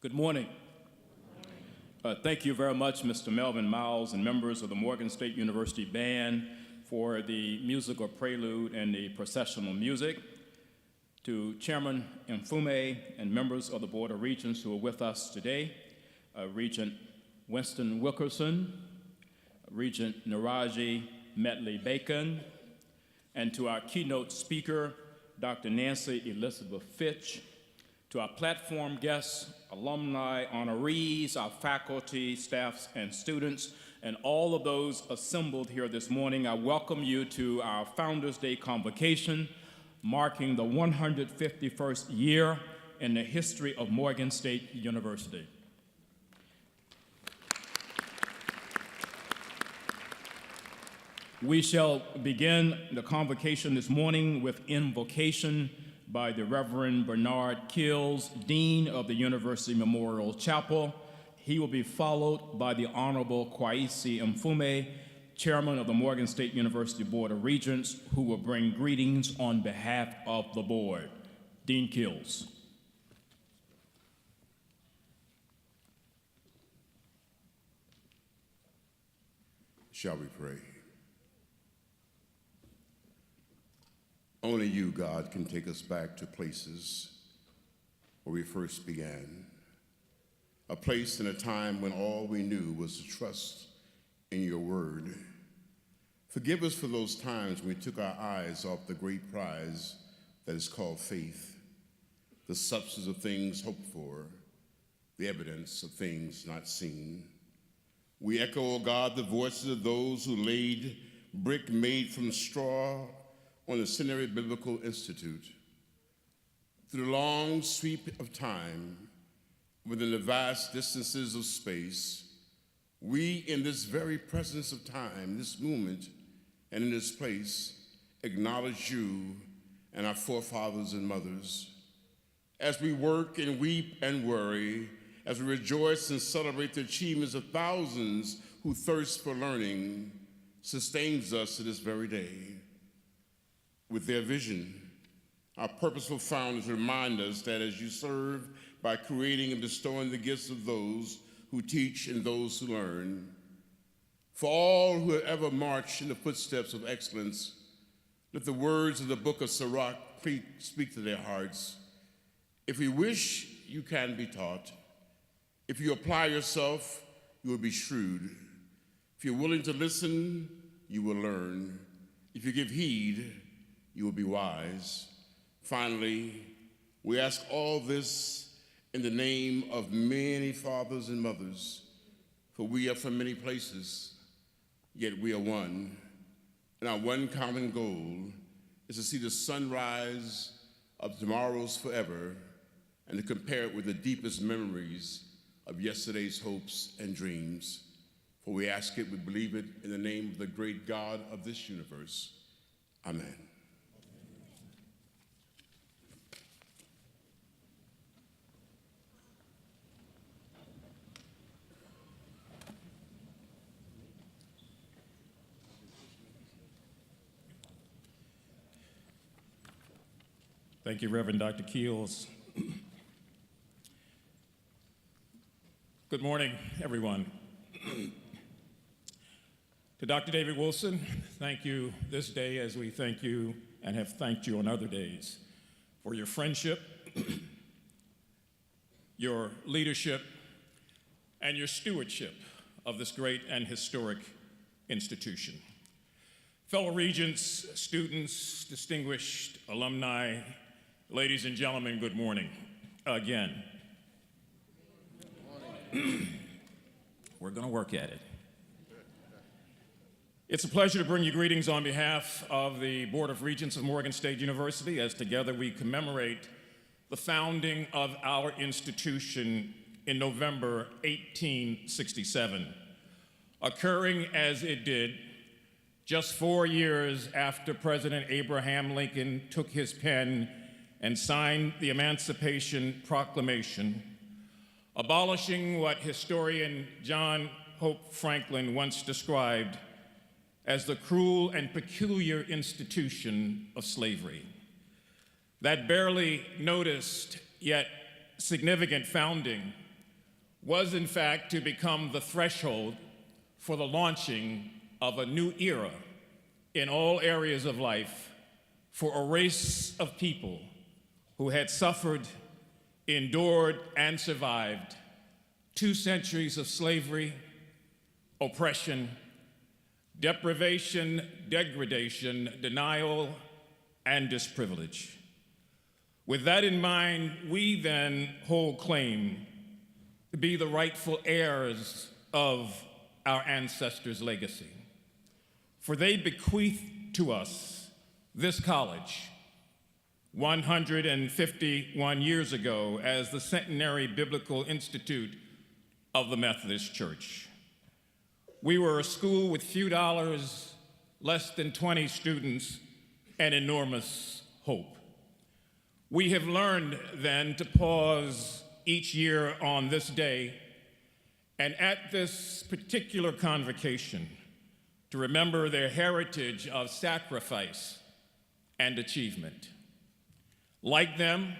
Good morning. Thank you very much, Mr. Melvin Miles and members of the Morgan State University Band for the musical prelude and the processional music. To Chairman Mfume and members of the Board of Regents who are with us today, Regent Winston Wilkerson, Regent Naraji Medley-Bacon, and to our keynote speaker, Dr. Nancy Elizabeth Fitch, to our platform guests, alumni, honorees, our faculty, staffs, and students, and all of those assembled here this morning, I welcome you to our Founders Day Convocation, marking the 151st year in the history of Morgan State University. We shall begin the convocation this morning with invocation by the Reverend Bernard Kills, Dean of the University Memorial Chapel. He will be followed by the Honorable Kwaisi Mfume, Chairman of the Morgan State University Board of Regents, who will bring greetings on behalf of the board. Dean Kills. Shall we pray? Only you, God, can take us back to places where we first began, a place and a time when all we knew was to trust in your word. Forgive us for those times when we took our eyes off the great prize that is called faith, the substance of things hoped for, the evidence of things not seen. We echo, O God, the voices of those who laid brick made from straw on the Centenary Biblical Institute. Through the long sweep of time, within the vast distances of space, we in this very presence of time, this moment, and in this place, acknowledge you and our forefathers and mothers. As we work and weep and worry, as we rejoice and celebrate the achievements of thousands who thirst for learning, sustains us to this very day. With their vision, our purposeful founders remind us that as you serve by creating and bestowing the gifts of those who teach and those who learn, for all who have ever marched in the footsteps of excellence, let the words of the book of Sirach speak to their hearts. If you wish, you can be taught. If you apply yourself, you will be shrewd. If you're willing to listen, you will learn. If you give heed, you will be wise. Finally, we ask all this in the name of many fathers and mothers, for we are from many places, yet we are one. And our one common goal is to see the sunrise of tomorrow's forever and to compare it with the deepest memories of yesterday's hopes and dreams. For we ask it, we believe it, in the name of the great God of this universe. Amen. Thank you, Reverend Dr. Keels. Good morning, everyone. To Dr. David Wilson, thank you this day as we thank you and have thanked you on other days for your friendship, your leadership, and your stewardship of this great and historic institution. Fellow regents, students, distinguished alumni, ladies and gentlemen, good morning again. We're going to work at it. It's a pleasure to bring you greetings on behalf of the Board of Regents of Morgan State University as together we commemorate the founding of our institution in November 1867, occurring as it did just 4 years after President Abraham Lincoln took his pen and signed the Emancipation Proclamation, abolishing what historian John Hope Franklin once described as the cruel and peculiar institution of slavery. That barely noticed yet significant founding was in fact to become the threshold for the launching of a new era in all areas of life for a race of people who had suffered, endured, and survived 2 centuries of slavery, oppression, deprivation, degradation, denial, and disprivilege. With that in mind, we then hold claim to be the rightful heirs of our ancestors' legacy. For they bequeathed to us this college 151 years ago as the Centenary Biblical Institute of the Methodist Church. We were a school with few dollars, less than 20 students, and enormous hope. We have learned then to pause each year on this day and at this particular convocation to remember their heritage of sacrifice and achievement. Like them,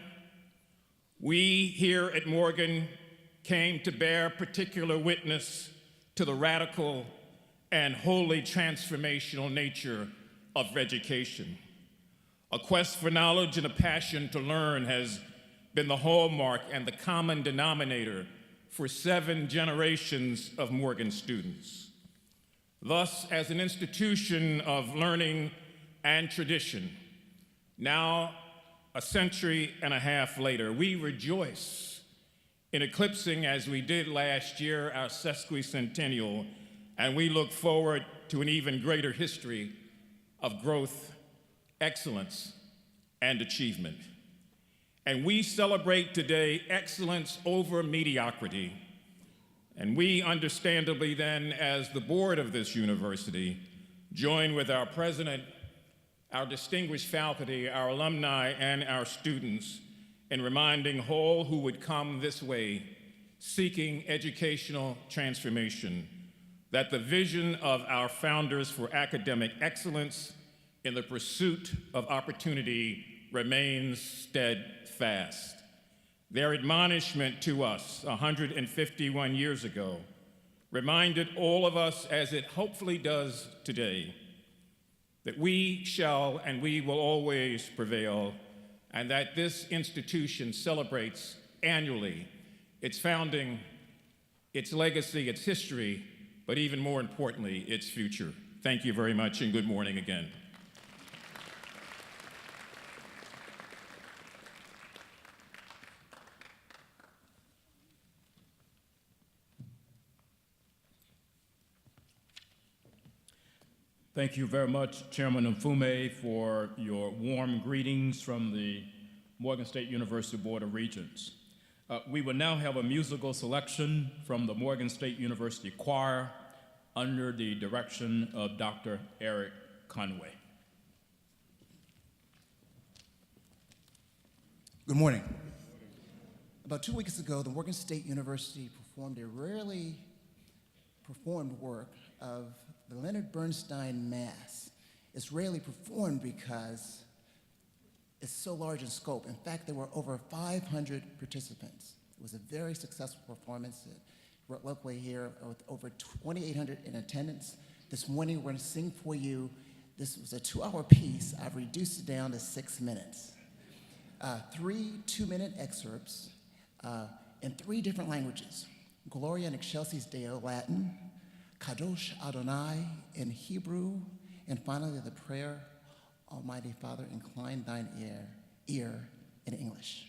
we here at Morgan came to bear particular witness to the radical and wholly transformational nature of education. A quest for knowledge and a passion to learn has been the hallmark and the common denominator for 7 generations of Morgan students. Thus, as an institution of learning and tradition, now a century and a half later, we rejoice in eclipsing, as we did last year, our sesquicentennial, and we look forward to an even greater history of growth, excellence, and achievement. And we celebrate today excellence over mediocrity. And we understandably then, as the board of this university, join with our president, our distinguished faculty, our alumni, and our students in reminding all who would come this way seeking educational transformation that the vision of our founders for academic excellence in the pursuit of opportunity remains steadfast. Their admonishment to us 151 years ago reminded all of us, as it hopefully does today, that we shall and we will always prevail, and that this institution celebrates annually its founding, its legacy, its history, but even more importantly, its future. Thank you very much, and good morning again. Thank you very much, Chairman Mfume, for your warm greetings from the Morgan State University Board of Regents. We will now have a musical selection from the Morgan State University Choir under the direction of Dr. Eric Conway. Good morning. About 2 weeks ago, the Morgan State University performed a rarely performed work of the Leonard Bernstein Mass. It's rarely performed because it's so large in scope. In fact, there were over 500 participants. It was a very successful performance locally here with over 2,800 in attendance. This morning, we're going to sing for you. This was a 2-hour piece. I've reduced it down to 6 minutes. 3 2-minute excerpts in 3 different languages: Gloria in Excelsis Deo, Latin; Kadosh Adonai in Hebrew; and finally the prayer, Almighty Father, incline thine ear in English.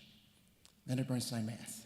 Leonard Bernstein Mass.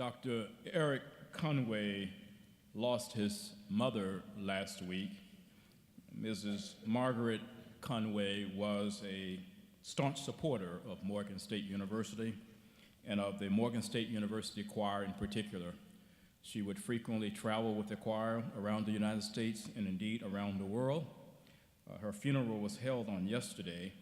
Dr. Eric Conway lost his mother last week. Mrs. Margaret Conway was a staunch supporter of Morgan State University and of the Morgan State University choir in particular. She would frequently travel with the choir around the United States and indeed around the world. Her funeral was held on yesterday,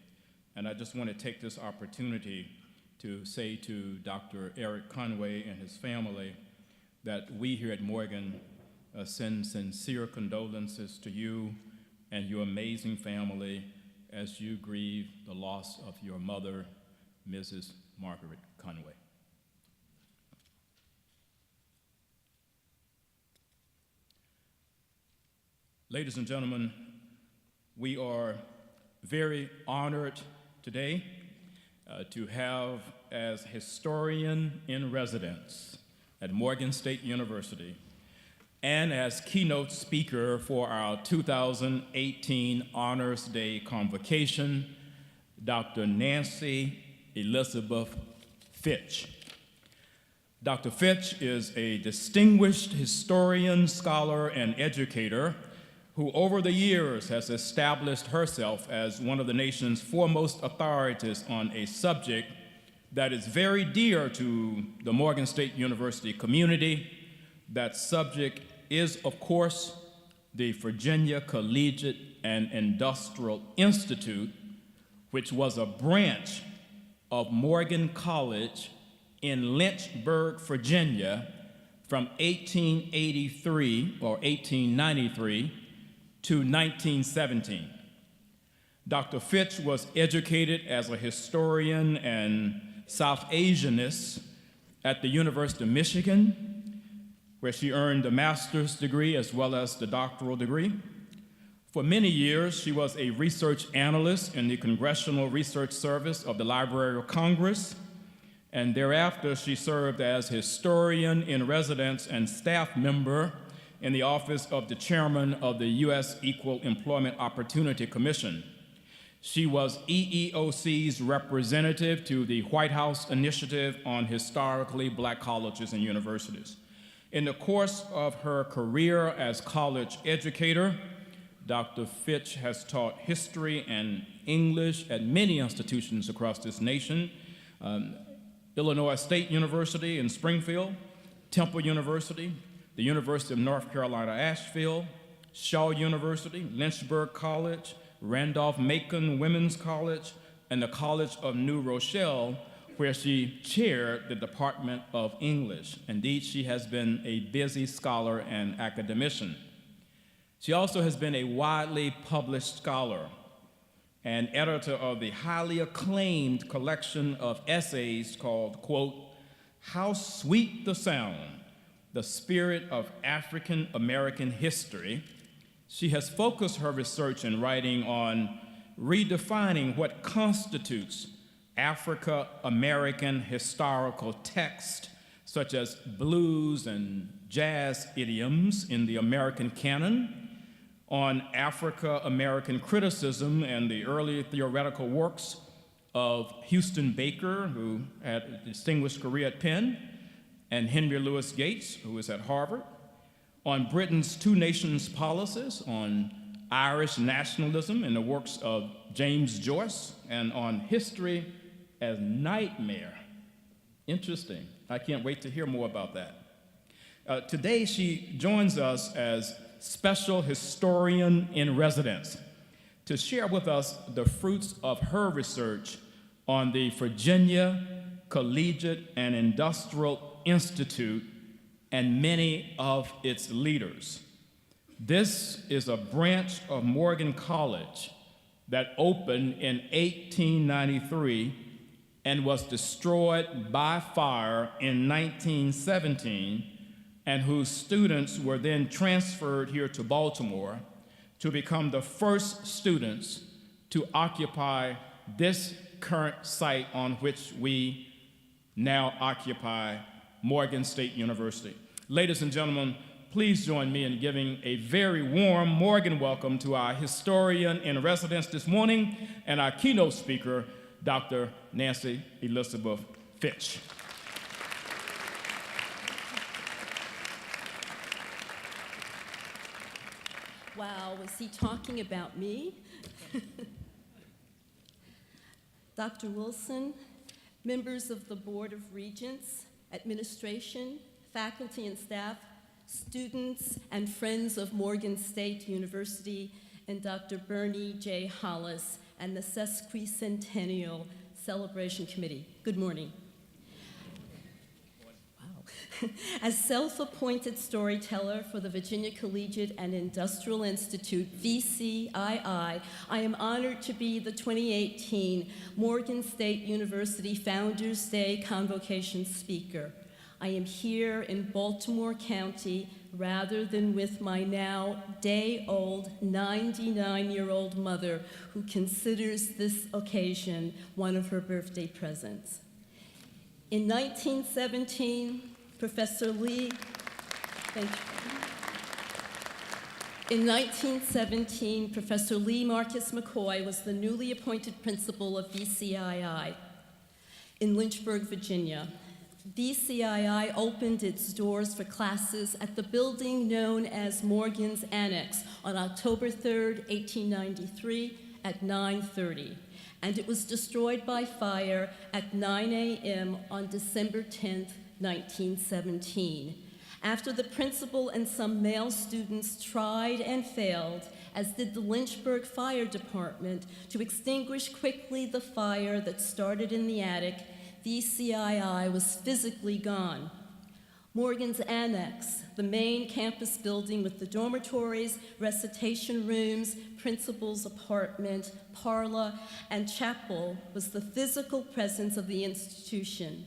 and I just want to take this opportunity to say to Dr. Eric Conway and his family that we here at Morgan send sincere condolences to you and your amazing family as you grieve the loss of your mother, Mrs. Margaret Conway. Ladies and gentlemen, we are very honored today to have as historian in residence at Morgan State University and as keynote speaker for our 2018 Honors Day Convocation, Dr. Yancy Elizabeth Fitch. Dr. Fitch is a distinguished historian, scholar, and educator who over the years has established herself as one of the nation's foremost authorities on a subject that is very dear to the Morgan State University community. That subject is, of course, the Virginia Collegiate and Industrial Institute, which was a branch of Morgan College in Lynchburg, Virginia, from 1883 or 1893 to 1917. Dr. Fitch was educated as a historian and South Asianist at the University of Michigan, where she earned a master's degree as well as the doctoral degree. For many years, she was a research analyst in the Congressional Research Service of the Library of Congress, and thereafter she served as historian in residence and staff member in the office of the chairman of the U.S. Equal Employment Opportunity Commission. She was EEOC's representative to the White House Initiative on Historically Black Colleges and Universities. In the course of her career as college educator, Dr. Fitch has taught history and English at many institutions across this nation, Illinois State University in Springfield, Temple University, the University of North Carolina, Asheville, Shaw University, Lynchburg College, Randolph-Macon Women's College, and the College of New Rochelle, where she chaired the Department of English. Indeed, she has been a busy scholar and academician. She also has been a widely published scholar and editor of the highly acclaimed collection of essays called, quote, "How Sweet the Sound, the Spirit of African American History." She has focused her research and writing on redefining what constitutes African American historical text, such as blues and jazz idioms in the American canon, on African American criticism and the early theoretical works of Houston Baker, who had a distinguished career at Penn, and Henry Louis Gates, who was at Harvard, on Britain's two nations policies, on Irish nationalism and the works of James Joyce, and on history as nightmare. Interesting. I can't wait to hear more about that. Today, she joins us as special historian in residence to share with us the fruits of her research on the Virginia Collegiate and Industrial Institute and many of its leaders. This is a branch of Morgan College that opened in 1893 and was destroyed by fire in 1917, and whose students were then transferred here to Baltimore to become the first students to occupy this current site on which we now occupy Morgan State University. Ladies and gentlemen, please join me in giving a very warm Morgan welcome to our historian in residence this morning and our keynote speaker, Dr. Yancy Elizabeth Fitch. Wow, was he talking about me? Dr. Wilson, members of the Board of Regents, administration, faculty and staff, students and friends of Morgan State University, and Dr. Bernie J. Hollis and the Sesquicentennial Celebration Committee. Good morning. Wow. As self-appointed storyteller for the Virginia Collegiate and Industrial Institute, VCII, I am honored to be the 2018 Morgan State University Founders Day Convocation speaker. I am here in Baltimore County rather than with my now day-old 99-year-old mother who considers this occasion one of her birthday presents. In 1917, Professor Lee, thank you. In 1917, Professor Lee Marcus McCoy was the newly appointed principal of VCII in Lynchburg, Virginia. VCII opened its doors for classes at the building known as Morgan's Annex on October 3rd, 1893 at 9:30, and it was destroyed by fire at 9 a.m. on December 10th, 1917. After the principal and some male students tried and failed, as did the Lynchburg Fire Department, to extinguish quickly the fire that started in the attic, VCII was physically gone. Morgan's Annex, the main campus building with the dormitories, recitation rooms, principal's apartment, parlor, and chapel, was the physical presence of the institution.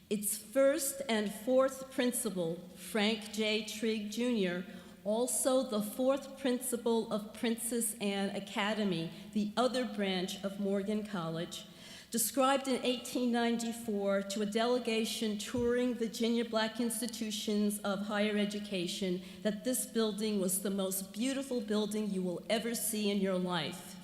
Its first and fourth principal, Frank J. Trigg Jr., also the fourth principal of Princess Anne Academy, the other branch of Morgan College, described in 1894 to a delegation touring Virginia Black institutions of higher education that this building was the most beautiful building you will ever see in your life.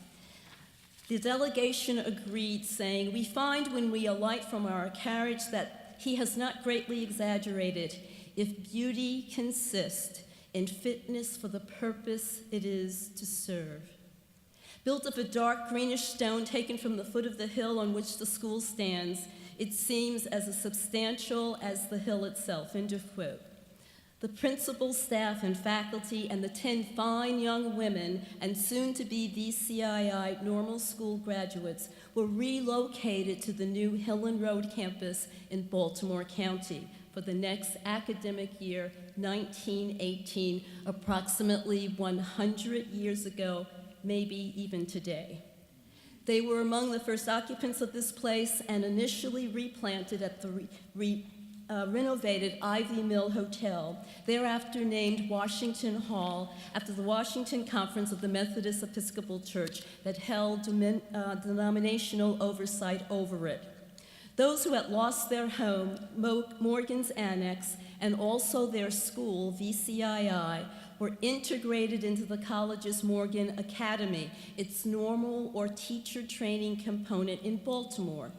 The delegation agreed, saying, "We find when we alight from our carriage that he has not greatly exaggerated, if beauty consist in fitness for the purpose it is to serve." Built of a dark greenish stone taken from the foot of the hill on which the school stands, it seems as substantial as the hill itself, end of quote. The principal, staff, and faculty, and the 10 fine young women and soon-to-be VCII normal school graduates were relocated to the new Hillen Road campus in Baltimore County for the next academic year, 1918, approximately 100 years ago, maybe even today. They were among the first occupants of this place and initially replanted at the renovated Ivy Mill Hotel, thereafter named Washington Hall after the Washington Conference of the Methodist Episcopal Church that held denominational oversight over it. Those who had lost their home, Morgan's Annex, and also their school, VCII, were integrated into the college's Morgan Academy, its normal or teacher training component in Baltimore.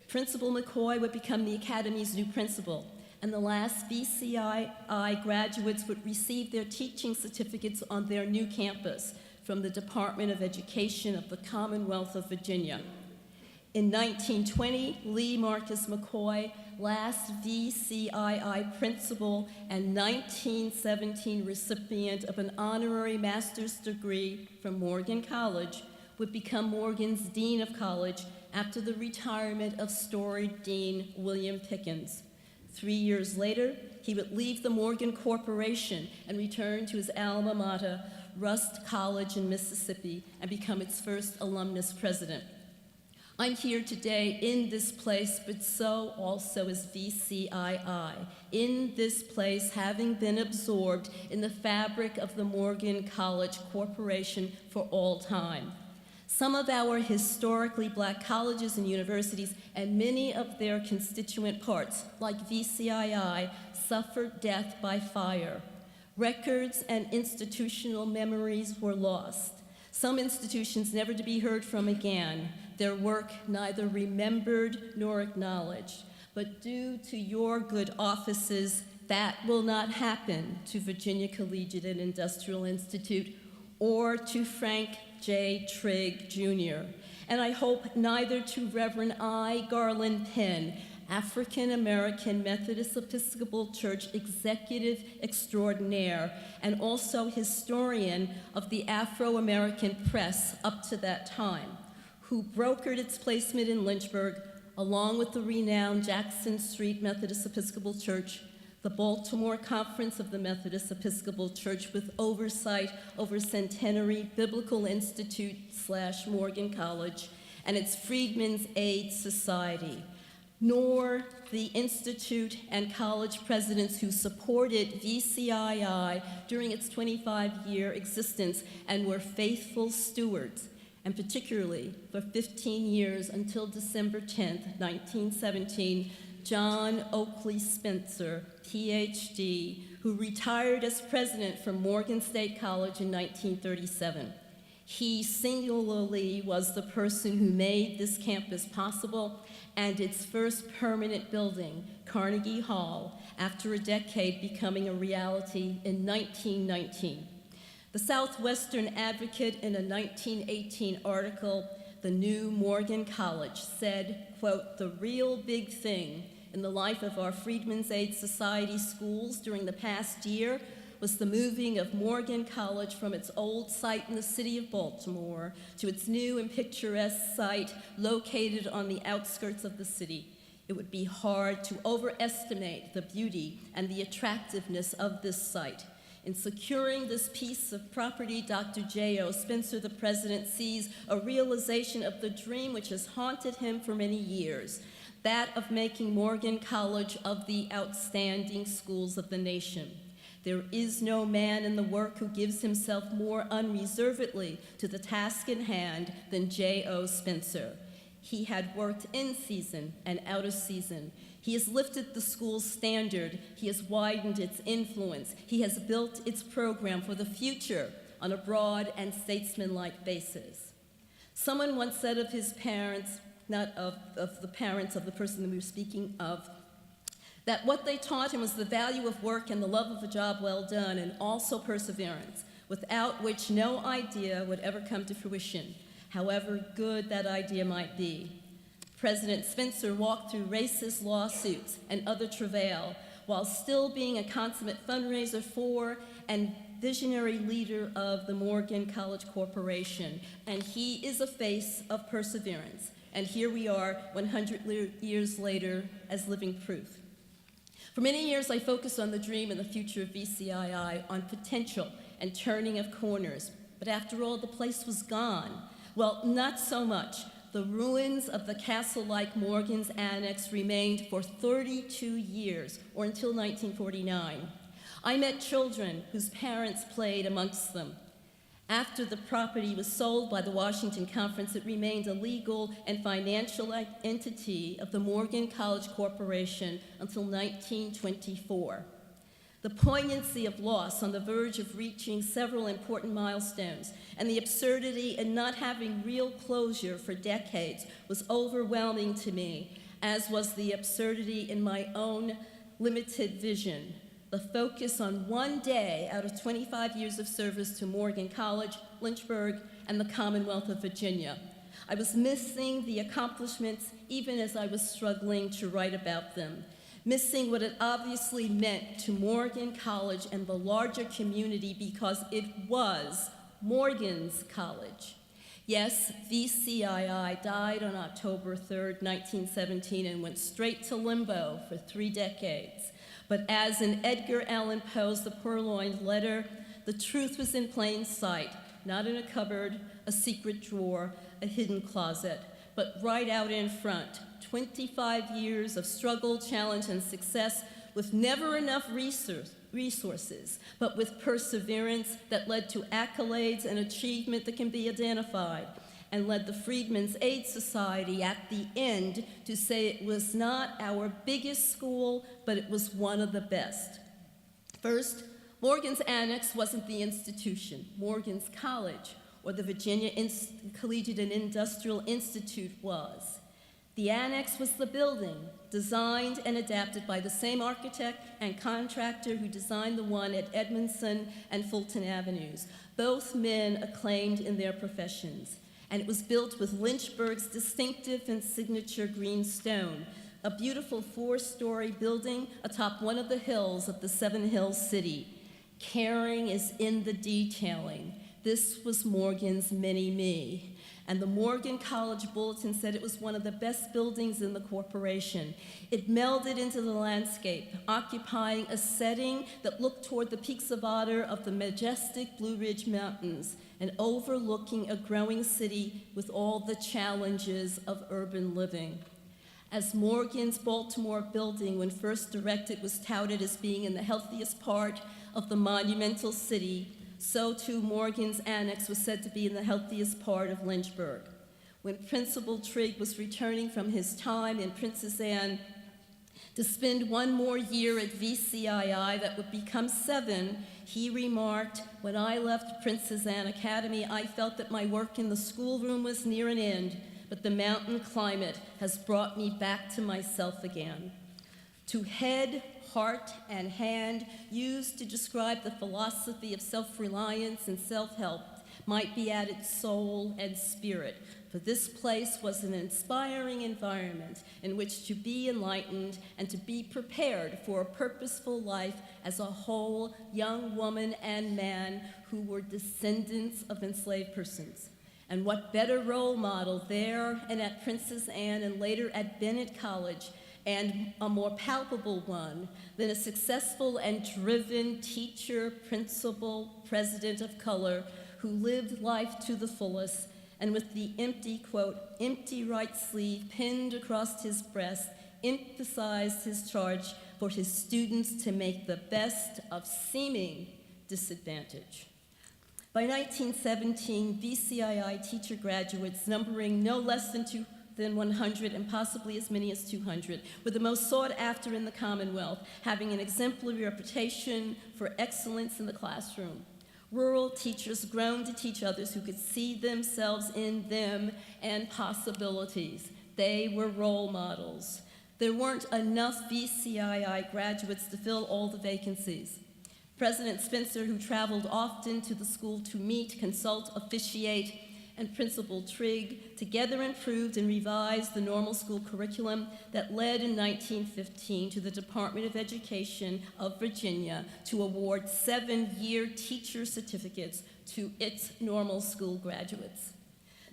Principal McCoy would become the academy's new principal, and the last VCII graduates would receive their teaching certificates on their new campus from the Department of Education of the Commonwealth of Virginia. In 1920, Lee Marcus McCoy, last VCII principal and 1917 recipient of an honorary master's degree from Morgan College, would become Morgan's Dean of College after the retirement of storied Dean William Pickens. 3 years later, he would leave the Morgan Corporation and return to his alma mater, Rust College in Mississippi, and become its first alumnus president. I'm here today in this place, but so also is VCII, in this place having been absorbed in the fabric of the Morgan College Corporation for all time. Some of our historically Black colleges and universities and many of their constituent parts, like VCII, suffered death by fire. Records and institutional memories were lost. Some institutions never to be heard from again, their work neither remembered nor acknowledged. But due to your good offices, that will not happen to Virginia Collegiate and Industrial Institute or to Frank J. Trigg, Jr., and I hope neither to Reverend I. Garland Penn, African-American Methodist Episcopal Church Executive Extraordinaire, and also historian of the Afro-American press up to that time, who brokered its placement in Lynchburg, along with the renowned Jackson Street Methodist Episcopal Church, the Baltimore Conference of the Methodist Episcopal Church with oversight over Centenary Biblical Institute / Morgan College, and its Freedmen's Aid Society, nor the institute and college presidents who supported VCII during its 25-year existence and were faithful stewards, and particularly for 15 years until December 10th, 1917, John Oakley Spencer, PhD, who retired as president from Morgan State College in 1937. He singularly was the person who made this campus possible and its first permanent building, Carnegie Hall, after a decade becoming a reality in 1919. The Southwestern Advocate, in a 1918 article, The New Morgan College, said, quote, "The real big thing in the life of our Freedmen's Aid Society schools during the past year was the moving of Morgan College from its old site in the city of Baltimore to its new and picturesque site located on the outskirts of the city. It would be hard to overestimate the beauty and the attractiveness of this site. In securing this piece of property, Dr. J.O. Spencer, the president, sees a realization of the dream which has haunted him for many years, that of making Morgan College of the outstanding schools of the nation. There is no man in the work who gives himself more unreservedly to the task in hand than J.O. Spencer. He had worked in season and out of season. He has lifted the school's standard. He has widened its influence. He has built its program for the future on a broad and statesmanlike basis. Someone once said of his parents, not of the parents of the person that we were speaking of, that what they taught him was the value of work and the love of a job well done, and also perseverance, without which no idea would ever come to fruition, however good that idea might be. President Spencer walked through racist lawsuits and other travail while still being a consummate fundraiser for and visionary leader of the Morgan College Corporation, and he is a face of perseverance. And here we are 100 years later as living proof. For many years, I focused on the dream and the future of VCII, on potential and turning of corners. But after all, the place was gone. Well, not so much. The ruins of the castle-like Morgan's Annex remained for 32 years, or until 1949. I met children whose parents played amongst them. After the property was sold by the Washington Conference, it remained a legal and financial entity of the Morgan College Corporation until 1924. The poignancy of loss on the verge of reaching several important milestones and the absurdity in not having real closure for decades was overwhelming to me, as was the absurdity in my own limited vision. The focus on one day out of 25 years of service to Morgan College, Lynchburg, and the Commonwealth of Virginia. I was missing the accomplishments even as I was struggling to write about them, missing what it obviously meant to Morgan College and the larger community because it was Morgan's college. Yes, VCII died on October 3rd, 1917, and went straight to limbo for 3 decades. But as in Edgar Allan Poe's The Purloined Letter, the truth was in plain sight, not in a cupboard, a secret drawer, a hidden closet, but right out in front. 25 years of struggle, challenge, and success with never enough resources, but with perseverance that led to accolades and achievement that can be identified, and led the Freedmen's Aid Society at the end to say it was not our biggest school, but it was one of the best. First, Morgan's Annex wasn't the institution. Morgan's College, or the Virginia Collegiate and Industrial Institute, was. The annex was the building, designed and adapted by the same architect and contractor who designed the one at Edmondson and Fulton Avenues, both men acclaimed in their professions. And it was built with Lynchburg's distinctive and signature green stone, a beautiful 4-story building atop one of the hills of the Seven Hills city. Caring is in the detailing. This was Morgan's mini-me. And the Morgan College Bulletin said it was one of the best buildings in the corporation. It melded into the landscape, occupying a setting that looked toward the peaks of honor of the majestic Blue Ridge Mountains and overlooking a growing city with all the challenges of urban living. As Morgan's Baltimore building, when first erected, was touted as being in the healthiest part of the monumental city, so too Morgan's annex was said to be in the healthiest part of Lynchburg. When Principal Trigg was returning from his time in Princess Anne to spend one more year at VCII that would become 7, he remarked, "When I left Princess Anne Academy, I felt that my work in the schoolroom was near an end, but the mountain climate has brought me back to myself again." To head, heart, and hand, used to describe the philosophy of self-reliance and self-help, might be added soul and spirit, for this place was an inspiring environment in which to be enlightened and to be prepared for a purposeful life as a whole young woman and man who were descendants of enslaved persons. And what better role model there and at Princess Anne and later at Bennett College, and a more palpable one than a successful and driven teacher, principal, president of color who lived life to the fullest and with the empty, quote, empty right sleeve pinned across his breast, emphasized his charge for his students to make the best of seeming disadvantage. By 1917, VCII teacher graduates, numbering no less than 100 and possibly as many as 200, were the most sought after in the Commonwealth, having an exemplary reputation for excellence in the classroom. Rural teachers groaned to teach others who could see themselves in them and possibilities. They were role models. There weren't enough VCII graduates to fill all the vacancies. President Spencer, who traveled often to the school to meet, consult, officiate, and Principal Trigg together improved and revised the normal school curriculum that led in 1915 to the Department of Education of Virginia to award 7-year teacher certificates to its normal school graduates.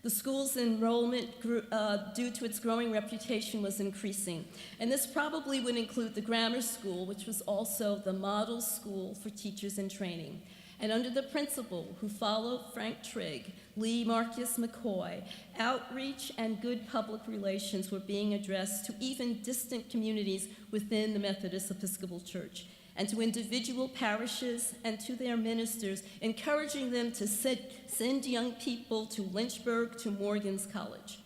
The school's enrollment due to its growing reputation was increasing, and this probably would include the grammar school, which was also the model school for teachers in training. And under the principal who followed Frank Trigg, Lee Marcus Mccoy, outreach and good public relations were being addressed to even distant communities within the Methodist Episcopal Church, and to individual parishes and to their ministers, encouraging them to send young people to Lynchburg, to Morgan's College.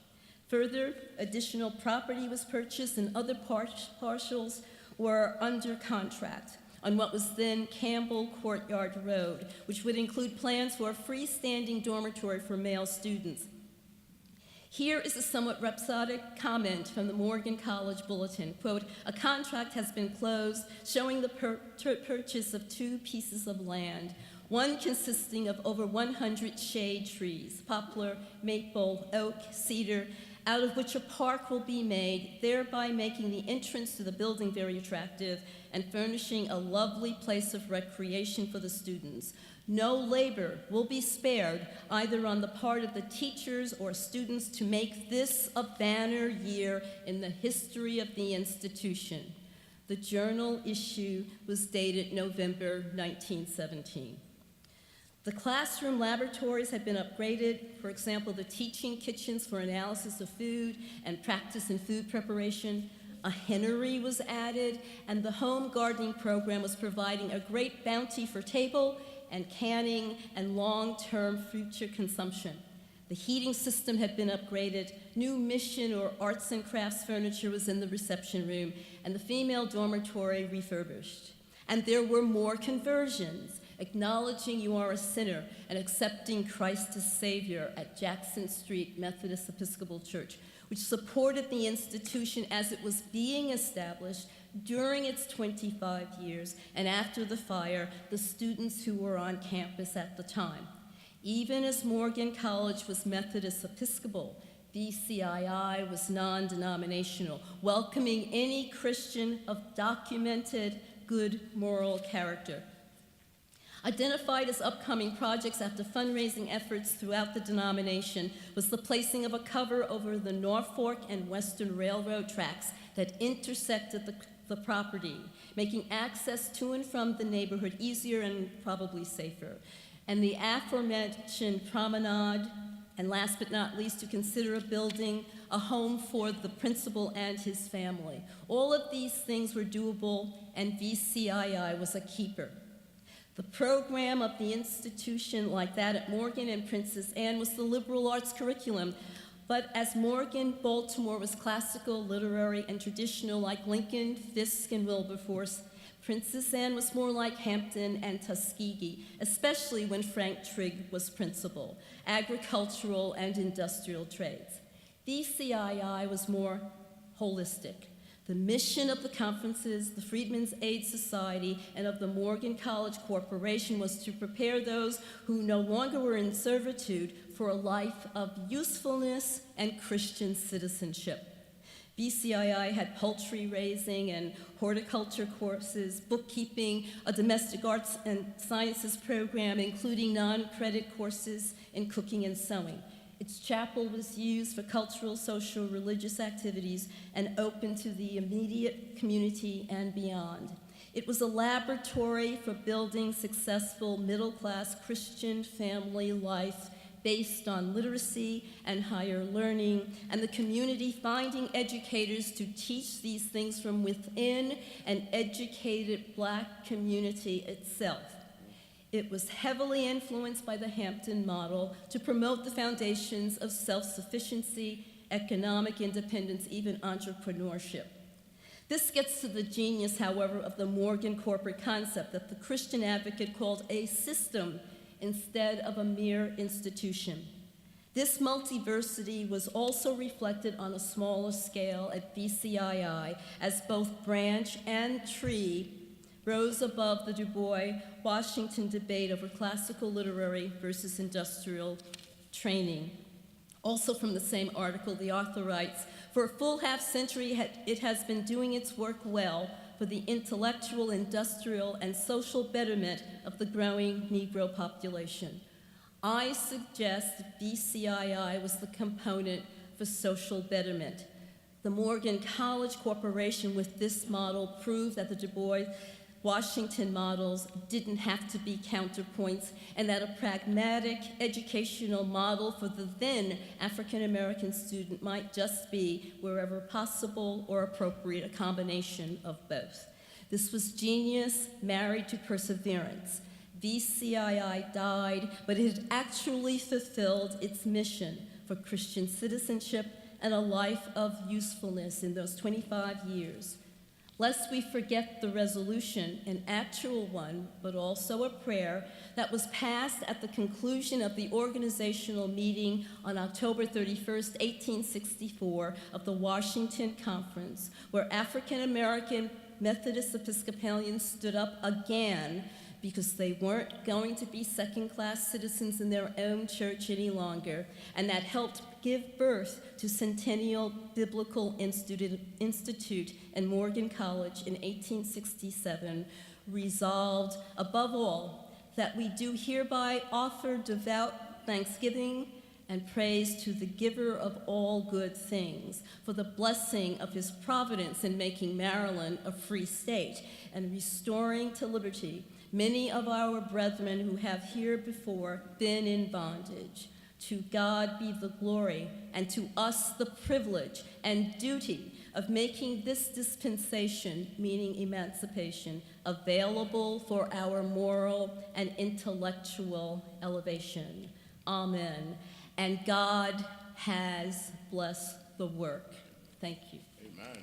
Further, additional property was purchased and other parcels were under contract on what was then Campbell Courtyard Road, which would include plans for a freestanding dormitory for male students. Here is a somewhat rhapsodic comment from the Morgan College Bulletin. Quote, "A contract has been closed showing the purchase of 2 pieces of land, one consisting of over 100 shade trees, poplar, maple, oak, cedar, out of which a park will be made, thereby making the entrance to the building very attractive and furnishing a lovely place of recreation for the students. No labor will be spared either on the part of the teachers or students to make this a banner year in the history of the institution." The journal issue was dated November 1917. The classroom laboratories had been upgraded, for example, the teaching kitchens for analysis of food and practice in food preparation. A hennery was added, and the home gardening program was providing a great bounty for table and canning and long-term future consumption. The heating system had been upgraded, new mission or arts and crafts furniture was in the reception room, and the female dormitory refurbished. And there were more conversions, acknowledging you are a sinner and accepting Christ as Savior at Jackson Street Methodist Episcopal Church, which supported the institution as it was being established during its 25 years and after the fire, the students who were on campus at the time. Even as Morgan College was Methodist Episcopal, BCII was non-denominational, welcoming any Christian of documented good moral character. Identified as upcoming projects after fundraising efforts throughout the denomination was the placing of a cover over the Norfolk and Western Railroad tracks that intersected the property, making access to and from the neighborhood easier and probably safer. And the aforementioned promenade, and last but not least, to consider building a home for the principal and his family. All of these things were doable, and VCII was a keeper. The program of the institution, like that at Morgan and Princess Anne, was the liberal arts curriculum. But as Morgan, Baltimore was classical, literary, and traditional, like Lincoln, Fisk, and Wilberforce, Princess Anne was more like Hampton and Tuskegee, especially when Frank Trigg was principal, agricultural and industrial trades. VCII was more holistic. The mission of the conferences, the Freedmen's Aid Society, and of the Morgan College Corporation was to prepare those who no longer were in servitude for a life of usefulness and Christian citizenship. BCII had poultry raising and horticulture courses, bookkeeping, a domestic arts and sciences program, including non-credit courses in cooking and sewing. Its chapel was used for cultural, social, religious activities and open to the immediate community and beyond. It was a laboratory for building successful middle-class Christian family life based on literacy and higher learning, and the community finding educators to teach these things from within an educated Black community itself. It was heavily influenced by the Hampton model to promote the foundations of self-sufficiency, economic independence, even entrepreneurship. This gets to the genius, however, of the Morgan corporate concept that the Christian advocate called a system instead of a mere institution. This multiversity was also reflected on a smaller scale at BCII as both branch and tree rose above the Du Bois Washington debate over classical literary versus industrial training. Also from the same article, the author writes, "For a full half century, it has been doing its work well for the intellectual, industrial, and social betterment of the growing Negro population. I suggest BCII was the component for social betterment. The Morgan College Corporation with this model proved that the Du Bois Washington models didn't have to be counterpoints, and that a pragmatic educational model for the then African-American student might just be, wherever possible or appropriate, a combination of both. This was genius married to perseverance. VCII died, but it had actually fulfilled its mission for Christian citizenship and a life of usefulness in those 25 years. Lest we forget the resolution, an actual one, but also a prayer, that was passed at the conclusion of the organizational meeting on October 31st, 1864 of the Washington Conference, where African-American Methodist Episcopalians stood up again because they weren't going to be second-class citizens in their own church any longer, and that helped give birth to Centennial Biblical Institute and Morgan College in 1867, resolved, above all, that we do hereby offer devout thanksgiving and praise to the giver of all good things for the blessing of his providence in making Maryland a free state and restoring to liberty many of our brethren who have heretofore been in bondage. To God be the glory, and to us the privilege and duty of making this dispensation, meaning emancipation, available for our moral and intellectual elevation. Amen. And God has blessed the work. Thank you. Amen.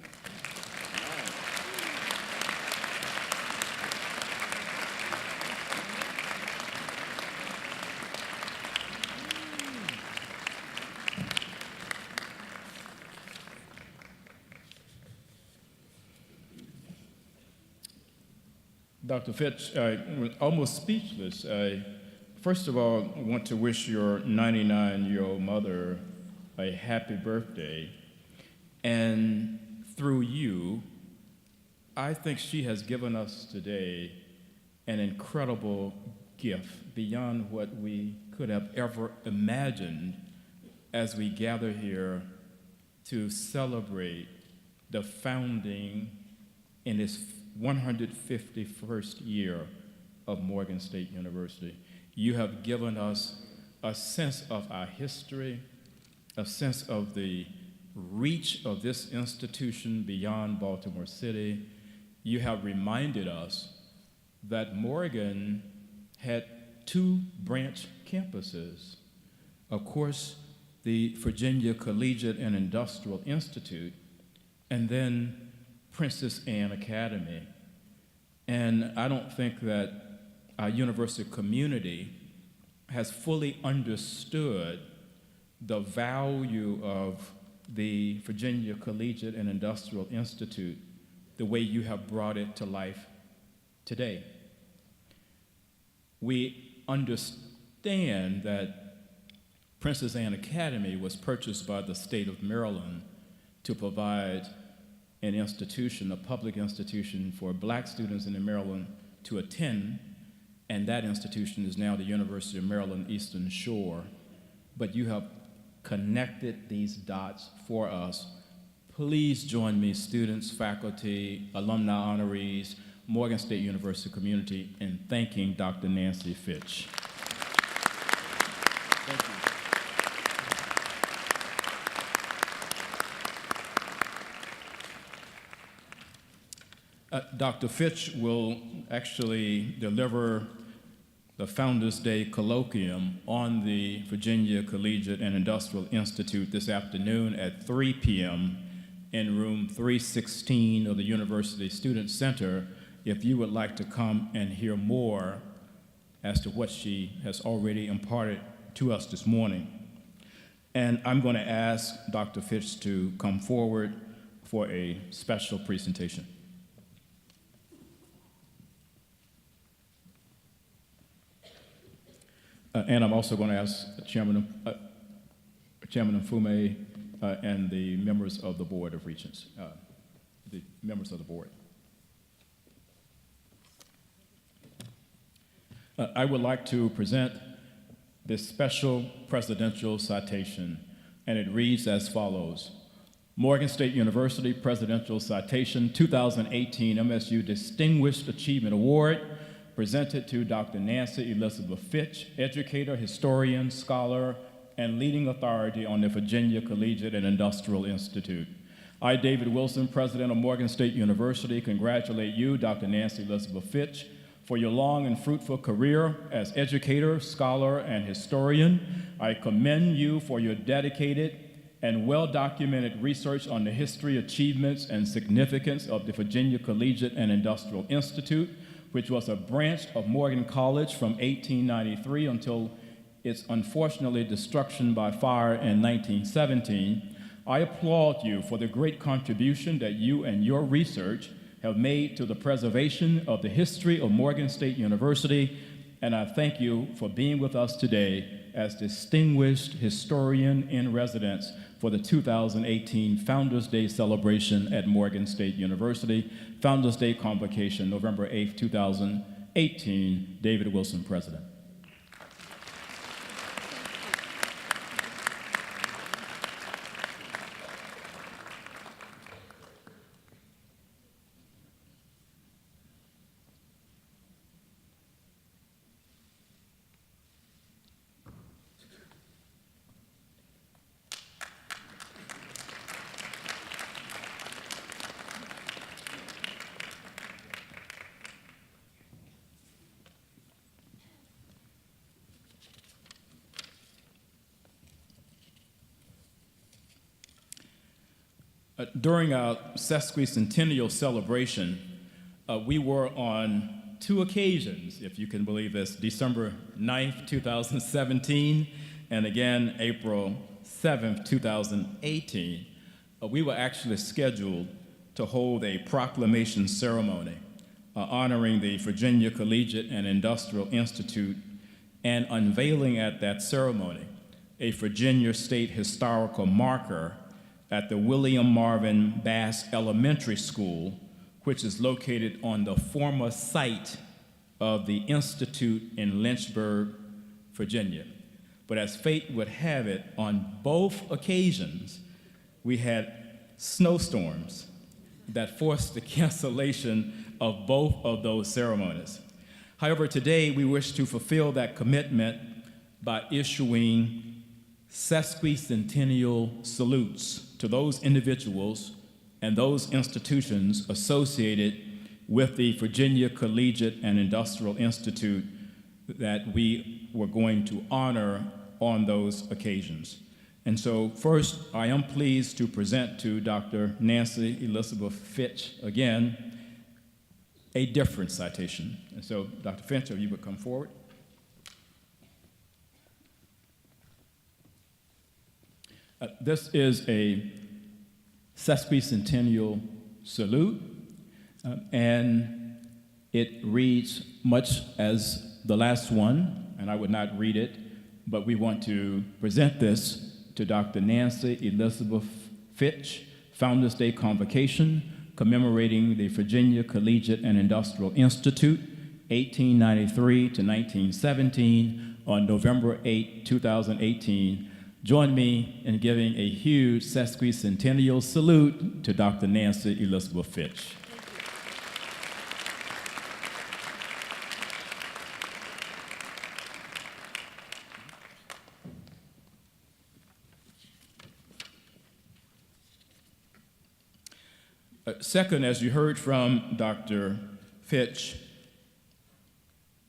Dr. Fitch, I'm almost speechless. First of all, I want to wish your 99-year-old mother a happy birthday. And through you, I think she has given us today an incredible gift beyond what we could have ever imagined as we gather here to celebrate the founding in its 151st year of Morgan State University. You have given us a sense of our history, a sense of the reach of this institution beyond Baltimore City. You have reminded us that Morgan had 2 branch campuses. Of course, the Virginia Collegiate and Industrial Institute, and then Princess Anne Academy. And I don't think that our university community has fully understood the value of the Virginia Collegiate and Industrial Institute the way you have brought it to life today. We understand that Princess Anne Academy was purchased by the state of Maryland to provide an institution, a public institution for Black students in Maryland to attend, and that institution is now the University of Maryland Eastern Shore. But you have connected these dots for us. Please join me, students, faculty, alumni honorees, Morgan State University community, in thanking Dr. Yancy Fitch. Thank you. Dr. Fitch will actually deliver the Founders Day Colloquium on the Virginia Collegiate and Industrial Institute this afternoon at 3 p.m. in room 316 of the University Student Center, if you would like to come and hear more as to what she has already imparted to us this morning. And I'm going to ask Dr. Fitch to come forward for a special presentation. And I'm also going to ask Chairman Mfume and the members of the Board of Regents, the members of the board. I would like to present this special presidential citation, and it reads as follows. Morgan State University Presidential Citation 2018 MSU Distinguished Achievement Award, presented to Dr. Yancy Elizabeth Fitch, educator, historian, scholar, and leading authority on the Virginia Collegiate and Industrial Institute. I, David Wilson, president of Morgan State University, congratulate you, Dr. Yancy Elizabeth Fitch, for your long and fruitful career as educator, scholar, and historian. I commend you for your dedicated and well-documented research on the history, achievements, and significance of the Virginia Collegiate and Industrial Institute, which was a branch of Morgan College from 1893 until its unfortunately destruction by fire in 1917. I applaud you for the great contribution that you and your research have made to the preservation of the history of Morgan State University, and I thank you for being with us today as Distinguished Historian in Residence for the 2018 Founders Day celebration at Morgan State University. Founders Day Convocation, November 8th, 2018. David Wilson, President. During our sesquicentennial celebration, we were on 2 occasions, if you can believe this, December 9th, 2017, and again, April 7th, 2018. We were actually scheduled to hold a proclamation ceremony honoring the Virginia Collegiate and Industrial Institute and unveiling at that ceremony a Virginia State historical marker at the William Marvin Bass Elementary School, which is located on the former site of the Institute in Lynchburg, Virginia. But as fate would have it, on both occasions, we had snowstorms that forced the cancellation of both of those ceremonies. However, today we wish to fulfill that commitment by issuing sesquicentennial salutes to those individuals and those institutions associated with the Virginia Collegiate and Industrial Institute that we were going to honor on those occasions. And so first, I am pleased to present to Dr. Nancy Elizabeth Fitch again a different citation. And so, Dr. Fitch, if you would come forward. This is a sesquicentennial salute, and it reads much as the last one, and I would not read it, but we want to present this to Dr. Nancy Elizabeth Fitch, Founders Day Convocation, commemorating the Virginia Collegiate and Industrial Institute, 1893 to 1917, on November 8, 2018. Join me in giving a huge sesquicentennial salute to Dr. Nancy Elizabeth Fitch. Second, as you heard from Dr. Fitch,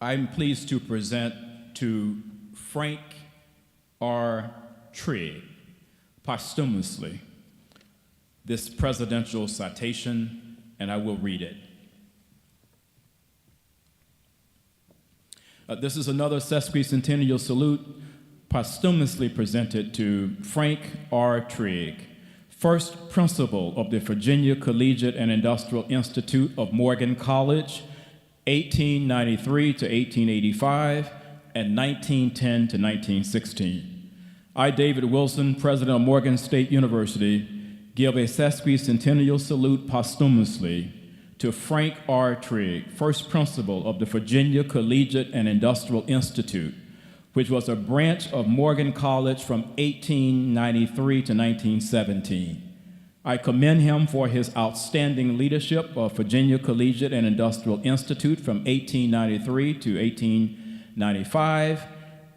I'm pleased to present to Frank R. Trigg, posthumously, this presidential citation, and I will read it. This is another sesquicentennial salute posthumously presented to Frank R. Trigg, first principal of the Virginia Collegiate and Industrial Institute of Morgan College, 1893 to 1885, and 1910 to 1916. I, David Wilson, president of Morgan State University, give a sesquicentennial salute posthumously to Frank R. Trigg, first principal of the Virginia Collegiate and Industrial Institute, which was a branch of Morgan College from 1893 to 1917. I commend him for his outstanding leadership of Virginia Collegiate and Industrial Institute from 1893 to 1895,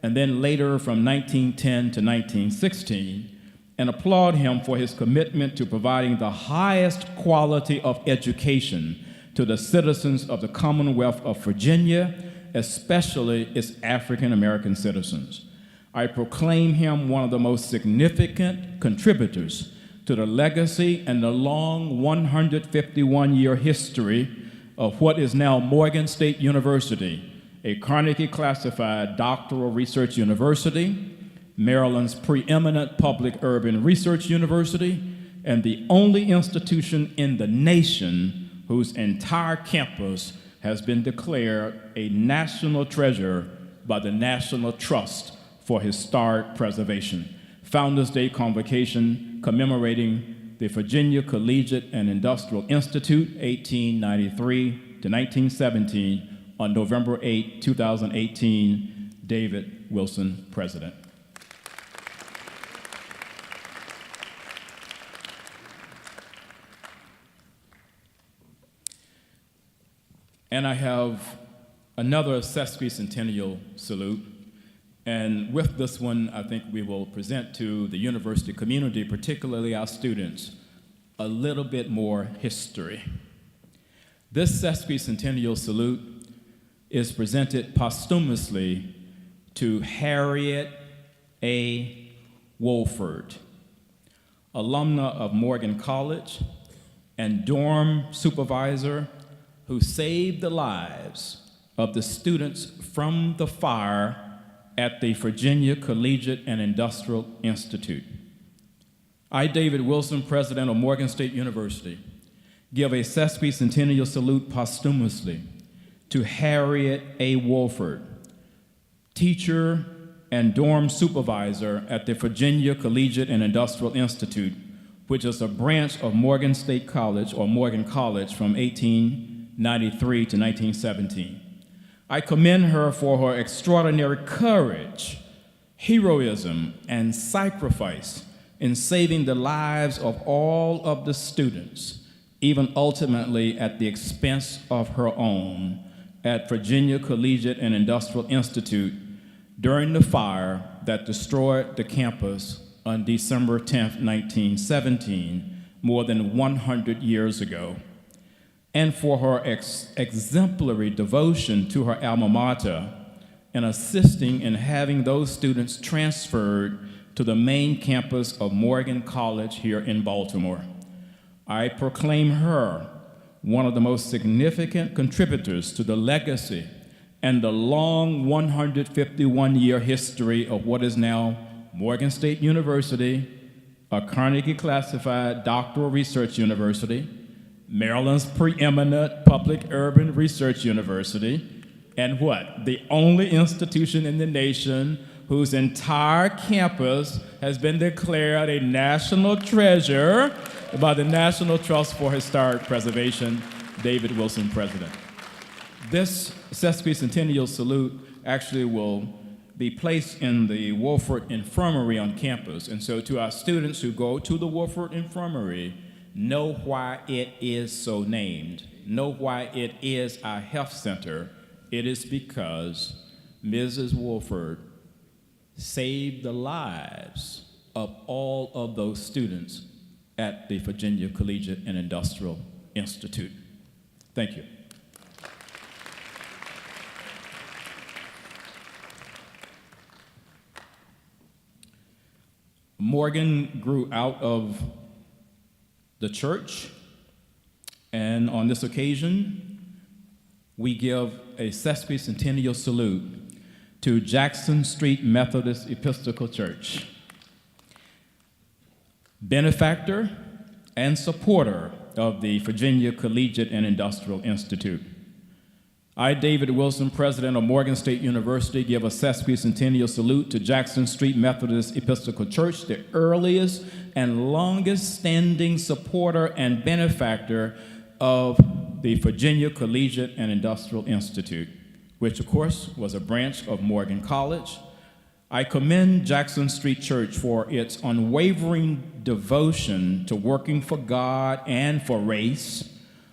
and then later from 1910 to 1916, and applaud him for his commitment to providing the highest quality of education to the citizens of the Commonwealth of Virginia, especially its African American citizens. I proclaim him one of the most significant contributors to the legacy and the long 151-year history of what is now Morgan State University, a Carnegie-classified doctoral research university, Maryland's preeminent public urban research university, and the only institution in the nation whose entire campus has been declared a national treasure by the National Trust for Historic Preservation. Founders Day Convocation commemorating the Virginia Collegiate and Industrial Institute, 1893 to 1917, on November 8, 2018, David Wilson, President. And I have another sesquicentennial salute. And with this one, I think we will present to the university community, particularly our students, a little bit more history. This sesquicentennial salute is presented posthumously to Harriet A. Wolford, alumna of Morgan College and dorm supervisor who saved the lives of the students from the fire at the Virginia Collegiate and Industrial Institute. I, David Wilson, president of Morgan State University, give a sesquicentennial salute posthumously to Harriet A. Wolford, teacher and dorm supervisor at the Virginia Collegiate and Industrial Institute, which is a branch of Morgan State College, or Morgan College, from 1893 to 1917. I commend her for her extraordinary courage, heroism, and sacrifice in saving the lives of all of the students, even ultimately at the expense of her own, at Virginia Collegiate and Industrial Institute during the fire that destroyed the campus on December 10, 1917, more than 100 years ago, and for her exemplary devotion to her alma mater and assisting in having those students transferred to the main campus of Morgan College here in Baltimore. I proclaim her one of the most significant contributors to the legacy and the long 151-year history of what is now Morgan State University, a Carnegie classified doctoral research university, Maryland's preeminent public urban research university, and what? The only institution in the nation whose entire campus has been declared a national treasure by the National Trust for Historic Preservation, David Wilson, President. This sesquicentennial salute actually will be placed in the Wolford Infirmary on campus. And so to our students who go to the Wolford Infirmary, know why it is so named. Know why it is our health center. It is because Mrs. Wolford saved the lives of all of those students at the Virginia Collegiate and Industrial Institute. Thank you. Morgan grew out of the church, and on this occasion, we give a sesquicentennial salute to Jackson Street Methodist Episcopal Church, benefactor and supporter of the Virginia Collegiate and Industrial Institute. I, David Wilson, president of Morgan State University, give a sesquicentennial salute to Jackson Street Methodist Episcopal Church, the earliest and longest standing supporter and benefactor of the Virginia Collegiate and Industrial Institute, which of course was a branch of Morgan College. I commend Jackson Street Church for its unwavering devotion to working for God and for race,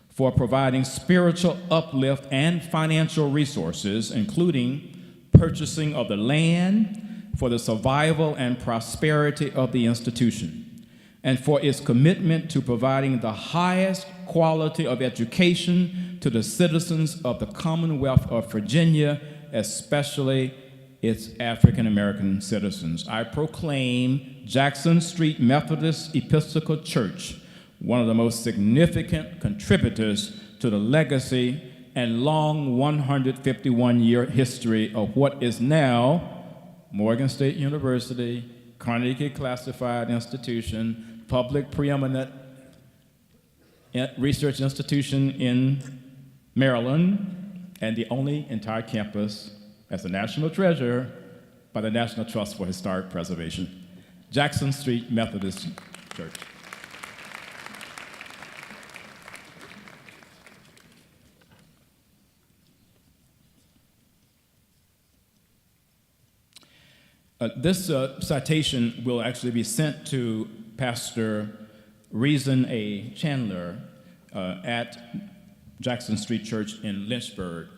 for providing spiritual uplift and financial resources, including purchasing of the land for the survival and prosperity of the institution, and for its commitment to providing the highest quality of education to the citizens of the Commonwealth of Virginia, especially its African American citizens. I proclaim Jackson Street Methodist Episcopal Church one of the most significant contributors to the legacy and long 151-year history of what is now Morgan State University, Carnegie classified institution, public preeminent research institution in Maryland, and the only entire campus as a national treasure by the National Trust for Historic Preservation. Jackson Street Methodist Church. This citation will actually be sent to Pastor Reason A. Chandler at Jackson Street Church in Lynchburg,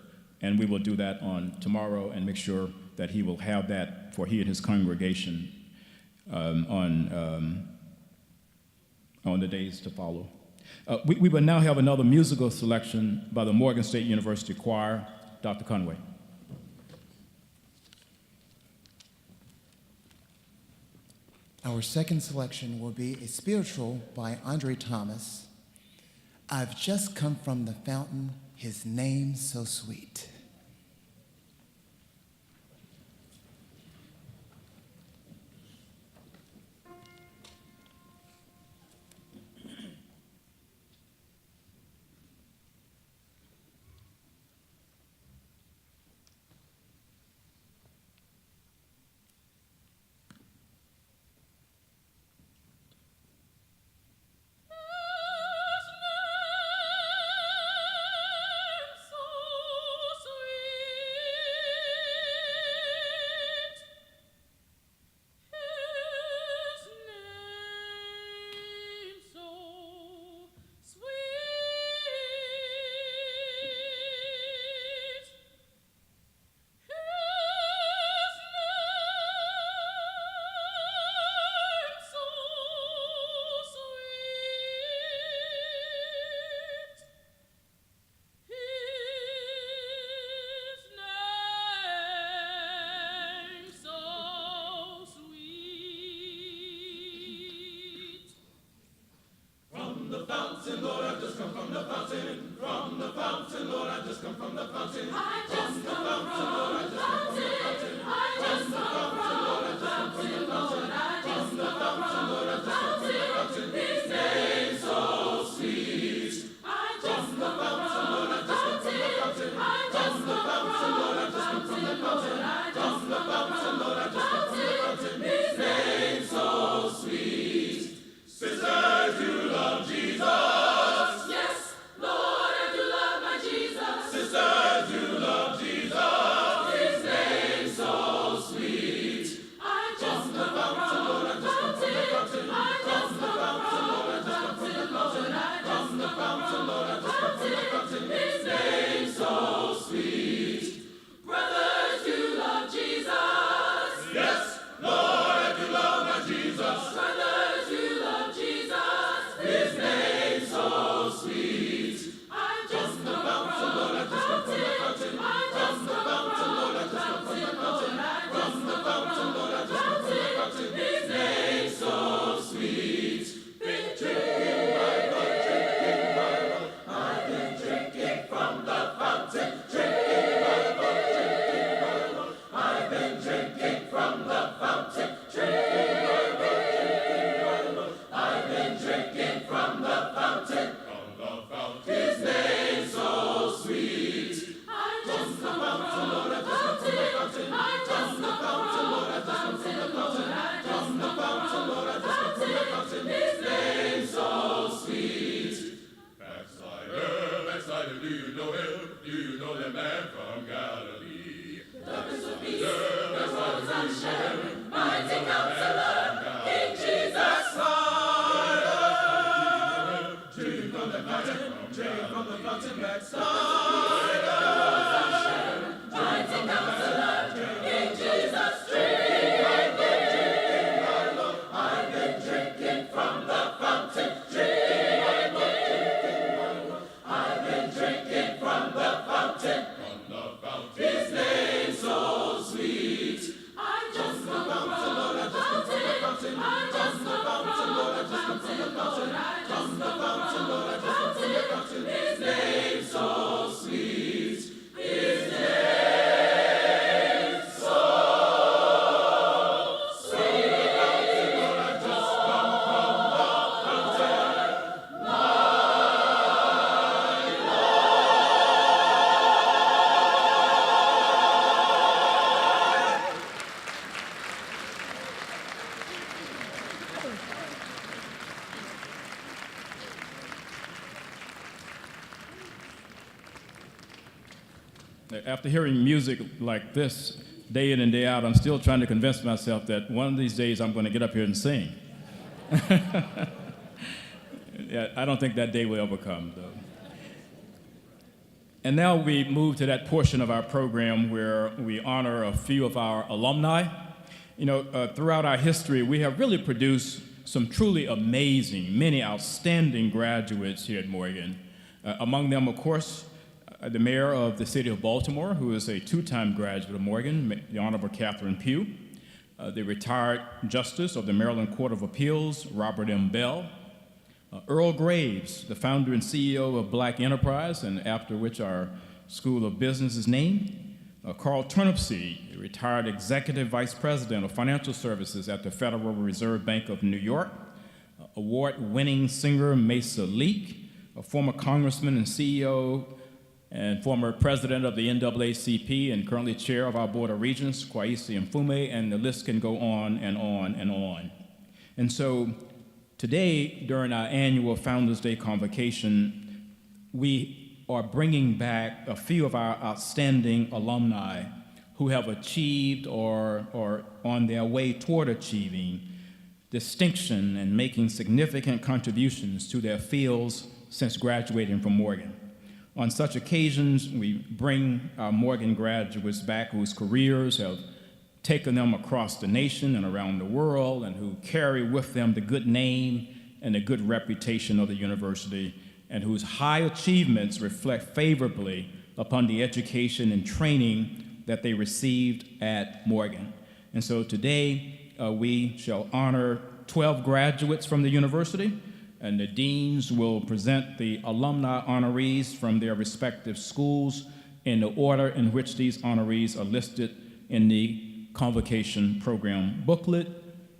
and we will do that on tomorrow and make sure that he will have that for he and his congregation on the days to follow. We will now have another musical selection by the Morgan State University Choir. Dr. Conway. Our second selection will be a spiritual by Andre Thomas. I've just come from the fountain, his name so sweet. After hearing music like this day in and day out, I'm still trying to convince myself that one of these days I'm going to get up here and sing. Yeah, I don't think that day will ever come, though. And now we move to that portion of our program where we honor a few of our alumni. You know, throughout our history, we have really produced some truly amazing, many outstanding graduates here at Morgan. Among them, of course, the mayor of the city of Baltimore, who is a two-time graduate of Morgan, the Honorable Catherine Pugh, the retired justice of the Maryland Court of Appeals, Robert M. Bell, Earl Graves, the founder and CEO of Black Enterprise, and after which our School of Business is named, Carl Turnipseed, retired executive vice president of financial services at the Federal Reserve Bank of New York, award-winning singer Mesa Leak, a former congressman and CEO and former president of the NAACP and currently chair of our Board of Regents, Kwesi Mfume, and the list can go on and on and on. And so today, during our annual Founders Day Convocation, we are bringing back a few of our outstanding alumni who have achieved or on their way toward achieving distinction and making significant contributions to their fields since graduating from Morgan. On such occasions, we bring our Morgan graduates back whose careers have taken them across the nation and around the world and who carry with them the good name and the good reputation of the university and whose high achievements reflect favorably upon the education and training that they received at Morgan. And so today, we shall honor 12 graduates from the university, and the deans will present the alumni honorees from their respective schools in the order in which these honorees are listed in the Convocation program booklet,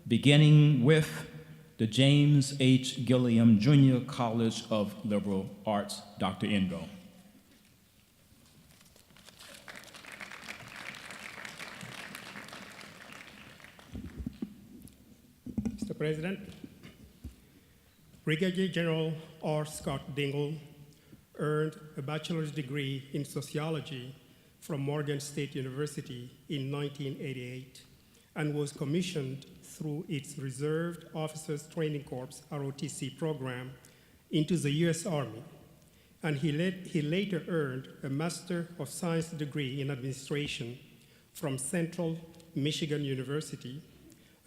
beginning with the James H. Gilliam Jr. College of Liberal Arts, Dr. Ingo. Mr. President, Brigadier General R. Scott Dingle earned a bachelor's degree in sociology from Morgan State University in 1988 and was commissioned through its Reserved Officers Training Corps, ROTC program, into the U.S. Army. And he later earned a Master of Science degree in Administration from Central Michigan University,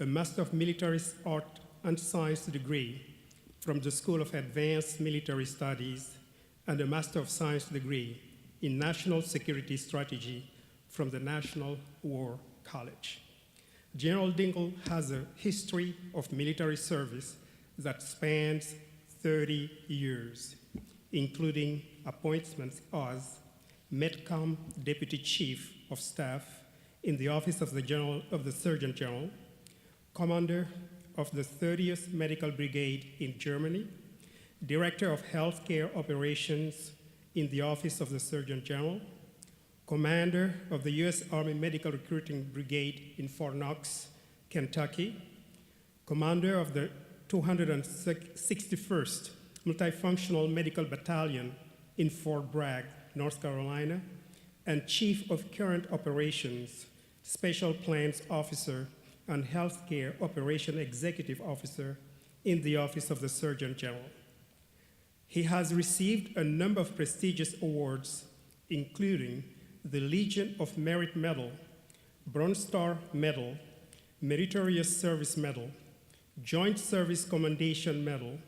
a Master of Military Art and Science degree from the School of Advanced Military Studies, and a Master of Science degree in National Security Strategy from the National War College. General Dingle has a history of military service that spans 30 years, including appointments as Metcom Deputy Chief of Staff in the Office of the Surgeon General, Commander of the 30th Medical Brigade in Germany, Director of Healthcare Operations in the Office of the Surgeon General, Commander of the U.S. Army Medical Recruiting Brigade in Fort Knox, Kentucky, Commander of the 261st Multifunctional Medical Battalion in Fort Bragg, North Carolina, and Chief of Current Operations, Special Plans Officer, and Healthcare Operation Executive Officer in the Office of the Surgeon General. He has received a number of prestigious awards, including the Legion of Merit Medal, Bronze Star Medal, Meritorious Service Medal, Joint Service Commendation Medal,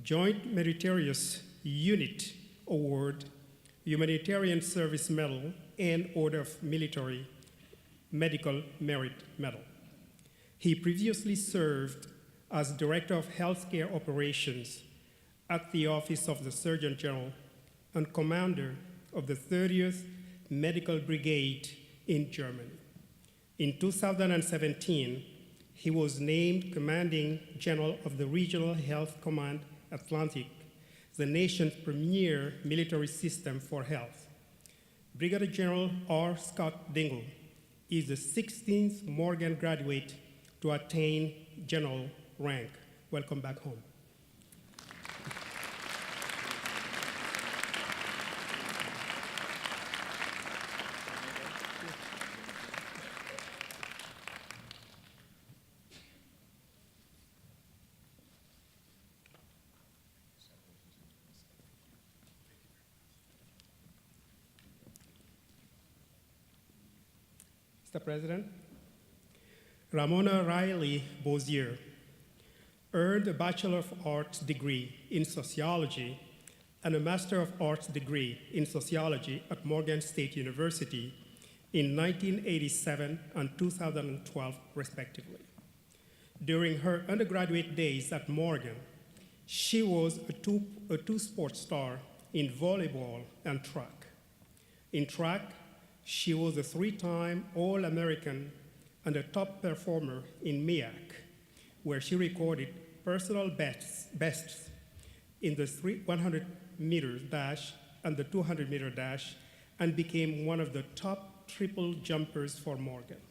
Joint Meritorious Unit Award, Humanitarian Service Medal, and Order of Military Medical Merit Medal. He previously served as Director of Healthcare Operations at the Office of the Surgeon General and Commander of the 30th Medical Brigade in Germany. In 2017, he was named Commanding General of the Regional Health Command Atlantic, the nation's premier military system for health. Brigadier General R. Scott Dingle is the 16th Morgan graduate to attain general rank. Welcome back home. Mr. President, Ramona Riley Bossier earned a Bachelor of Arts degree in sociology and a Master of Arts degree in sociology at Morgan State University in 1987 and 2012, respectively. During her undergraduate days at Morgan, she was a two-sport star in volleyball and track. In track, she was a three-time All-American and a top performer in MEAC, where she recorded personal bests in the 100-meter dash and the 200-meter dash, and became one of the top triple jumpers for Morgan.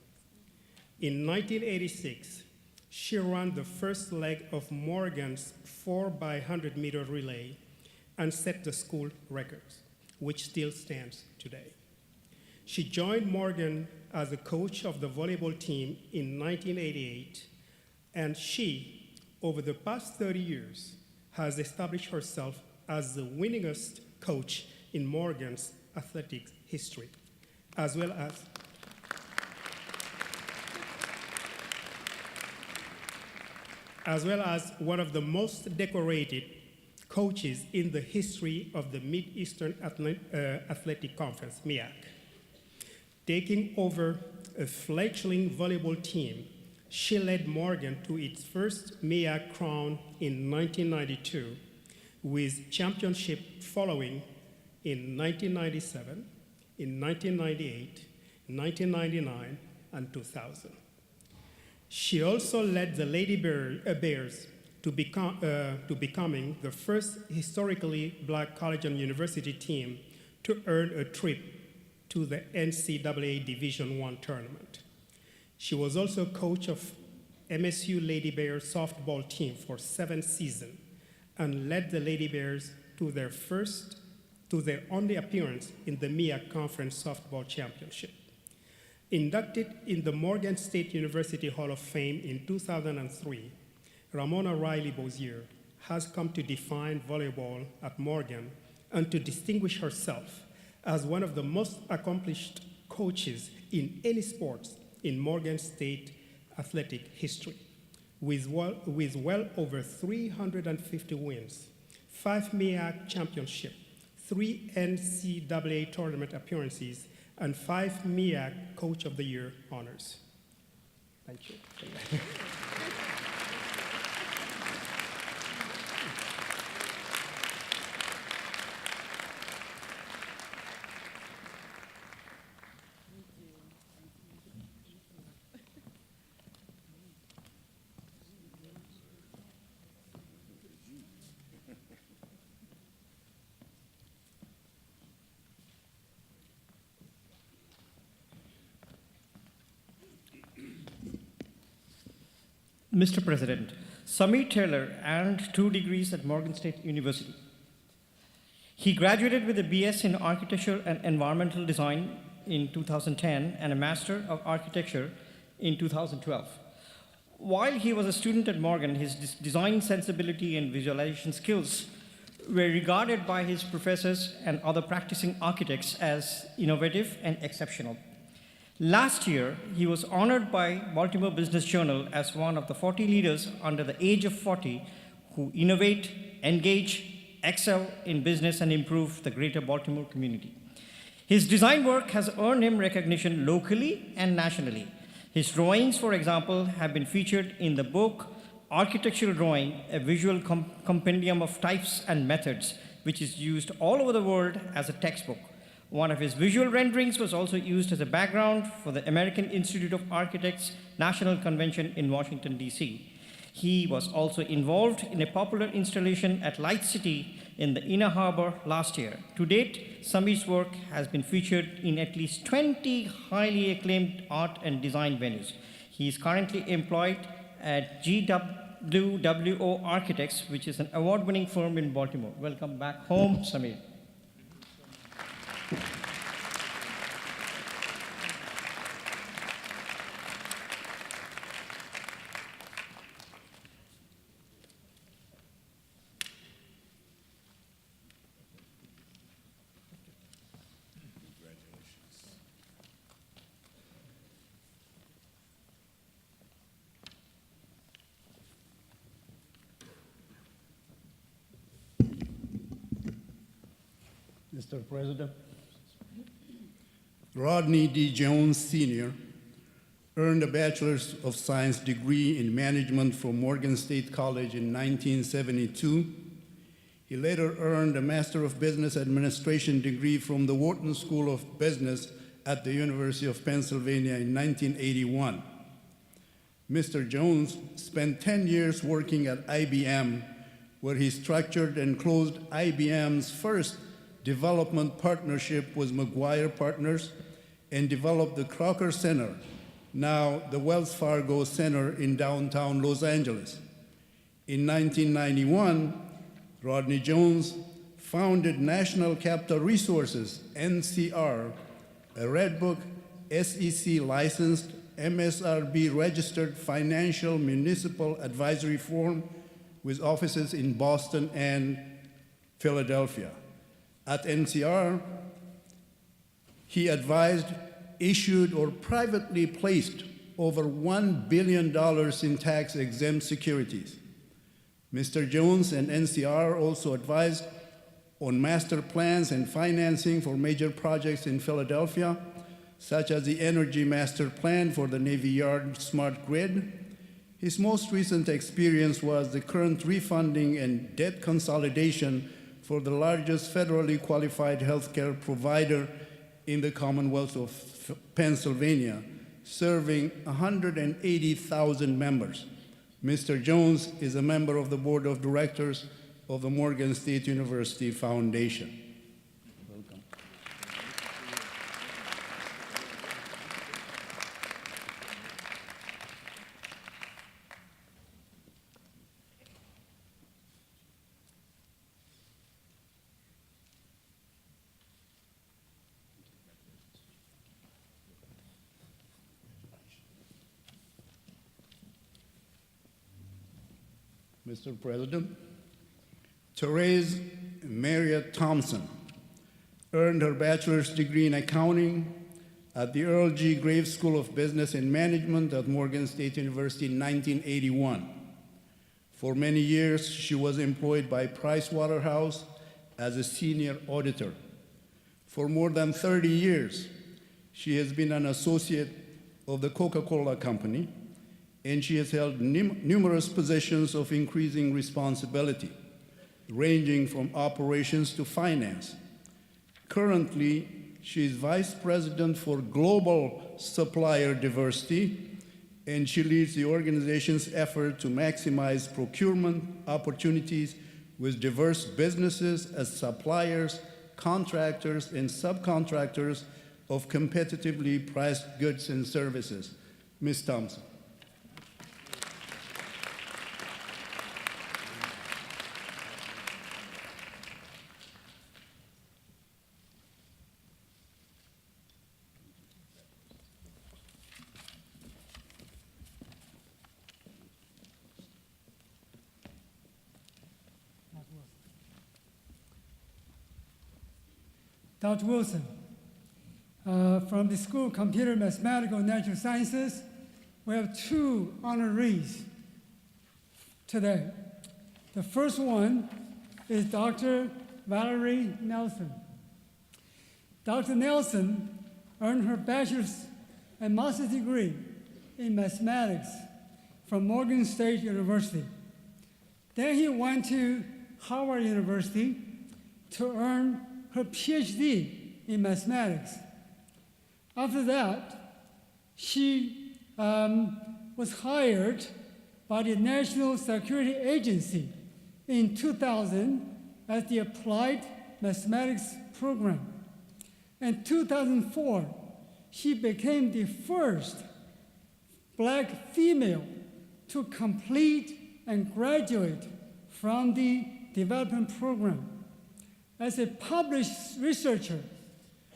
In 1986, she ran the first leg of Morgan's 4x100-meter relay and set the school records, which still stands today. She joined Morgan as a coach of the volleyball team in 1988, and she, over the past 30 years, has established herself as the winningest coach in Morgan's athletics history, as well as one of the most decorated coaches in the history of the Mid-Eastern Athletic Conference, MEAC. Taking over a fledgling volleyball team She led Morgan to its first MEAC crown in 1992, with championship following in 1997, in 1998, 1999, and 2000. She also led the Lady Bears to becoming the first historically black college and university team to earn a trip to the NCAA Division I tournament. She was also coach of MSU Lady Bears softball team for 7 seasons and led the Lady Bears to their only appearance in the MEAC Conference Softball Championship. Inducted in the Morgan State University Hall of Fame in 2003, Ramona Bossier has come to define volleyball at Morgan and to distinguish herself as one of the most accomplished coaches in any sports in Morgan State athletic history, with well over 350 wins, 5 MEAC championships, 3 NCAA tournament appearances, and 5 MEAC Coach of the Year honors. Thank you. Mr. President, Sami Taylor earned 2 degrees at Morgan State University. He graduated with a BS in Architecture and Environmental Design in 2010 and a Master of Architecture in 2012. While he was a student at Morgan, his design sensibility and visualization skills were regarded by his professors and other practicing architects as innovative and exceptional. Last year, he was honored by Baltimore Business Journal as one of the 40 leaders under the age of 40 who innovate, engage, excel in business, and improve the greater Baltimore community. His design work has earned him recognition locally and nationally. His drawings, for example, have been featured in the book Architectural Drawing, a visual compendium of types and methods, which is used all over the world as a textbook. One of his visual renderings was also used as a background for the American Institute of Architects National Convention in Washington, D.C. He was also involved in a popular installation at Light City in the Inner Harbor last year. To date, Sami's work has been featured in at least 20 highly acclaimed art and design venues. He is currently employed at GWO Architects, which is an award-winning firm in Baltimore. Welcome back home, Sami. Mr. President, Rodney D. Jones, Sr., earned a Bachelor's of Science degree in management from Morgan State College in 1972. He later earned a Master of Business Administration degree from the Wharton School of Business at the University of Pennsylvania in 1981. Mr. Jones spent 10 years working at IBM, where he structured and closed IBM's first development partnership with Mccoy Partners and developed the Crocker Center, now the Wells Fargo Center in downtown Los Angeles. In 1991, Rodney Jones founded National Capital Resources, NCR, a Red Book, SEC-licensed, MSRB-registered financial municipal advisory firm with offices in Boston and Philadelphia. At NCR, he advised, issued, or privately placed over $1 billion in tax-exempt securities. Mr. Jones and NCR also advised on master plans and financing for major projects in Philadelphia, such as the Energy Master Plan for the Navy Yard Smart Grid, His most recent experience was the current refunding and debt consolidation for the largest federally qualified healthcare provider in the Commonwealth of Pennsylvania, serving 180,000 members. Mr. Jones is a member of the board of directors of the Morgan State University Foundation. Welcome. Mr. President, Therese Mariette Thompson earned her bachelor's degree in accounting at the Earl G. Graves School of Business and Management at Morgan State University in 1981. For many years, she was employed by Pricewaterhouse as a senior auditor. For more than 30 years, she has been an associate of the Coca-Cola Company, and she has held numerous positions of increasing responsibility, ranging from operations to finance. Currently, she is Vice President for Global Supplier Diversity, and she leads the organization's effort to maximize procurement opportunities with diverse businesses as suppliers, contractors, and subcontractors of competitively priced goods and services. Ms. Thompson. Dr. Wilson, from the School of Computer, Mathematical, and Natural Sciences, we have two honorees today. The first one is Dr. Valerie Nelson. Dr. Nelson earned her bachelor's and master's degree in mathematics from Morgan State University. Then he went to Howard University to earn her PhD in mathematics. After that, she was hired by the National Security Agency in 2000 as the Applied Mathematics Program. In 2004, she became the first Black female to complete and graduate from the development program. As a published researcher,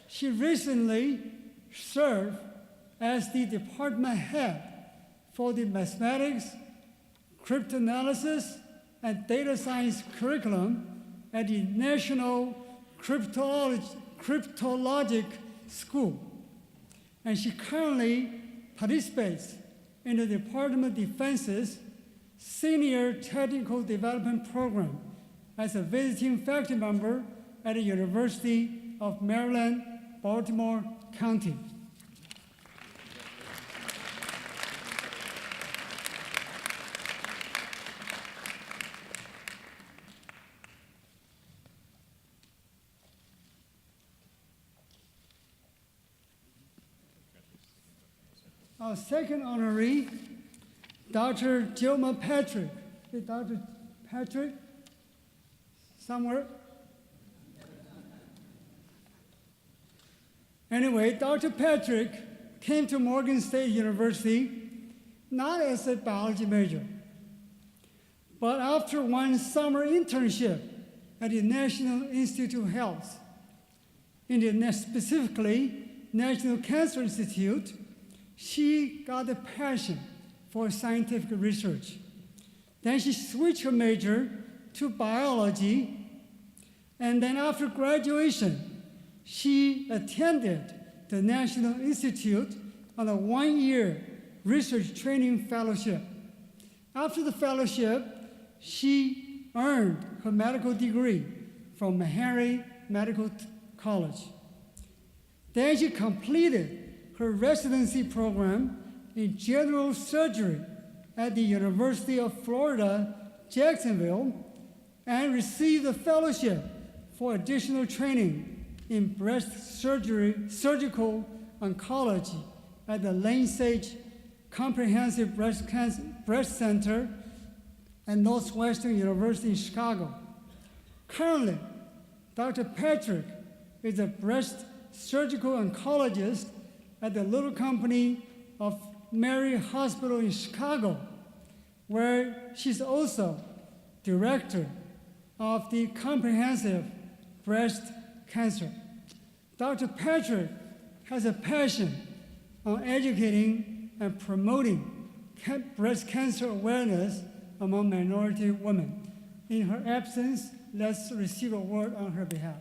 she recently served as the department head for the mathematics, cryptanalysis, and data science curriculum at the National Cryptologic School. And she currently participates in the Department of Defense's Senior Technical Development Program as a visiting faculty member at the University of Maryland, Baltimore County. Our second honoree, Dr. Gilma Patrick. Is Dr. Patrick somewhere? Anyway, Dr. Patrick came to Morgan State University not as a biology major, but after one summer internship at the National Institute of Health, specifically National Cancer Institute, she got a passion for scientific research. Then she switched her major to biology, and then after graduation, she attended the National Institute on a one-year research training fellowship. After the fellowship, she earned her medical degree from Meharry Medical College. Then she completed her residency program in general surgery at the University of Florida, Jacksonville, and received a fellowship for additional training in breast surgical oncology at the Lane Sage Comprehensive Breast Center at Northwestern University in Chicago. Currently, Dr. Patrick is a breast surgical oncologist at the Little Company of Mary Hospital in Chicago, where she's also director of the Comprehensive Breast Cancer. Dr. Patrick has a passion on educating and promoting breast cancer awareness among minority women. In her absence, let's receive a word on her behalf.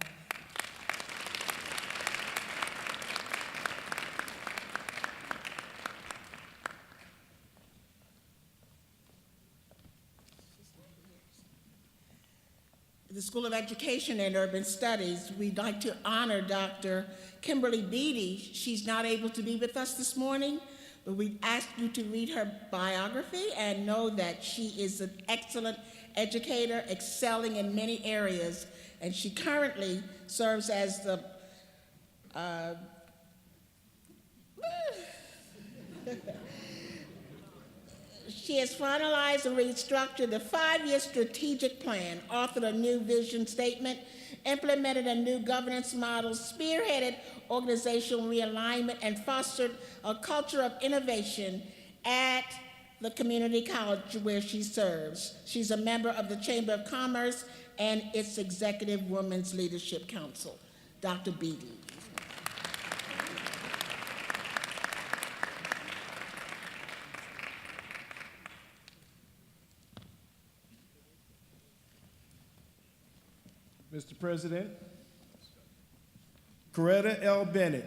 The School of Education and Urban Studies, we'd like to honor Dr. Kimberly Beattie. She's not able to be with us this morning, but we ask you to read her biography and know that she is an excellent educator, excelling in many areas, and she currently serves as the She has finalized and restructured the 5-year strategic plan, authored a new vision statement, implemented a new governance model, spearheaded organizational realignment, and fostered a culture of innovation at the community college where she serves. She's a member of the Chamber of Commerce and its Executive Women's Leadership Council. Dr. Beattie. Mr. President, Coretta L. Bennett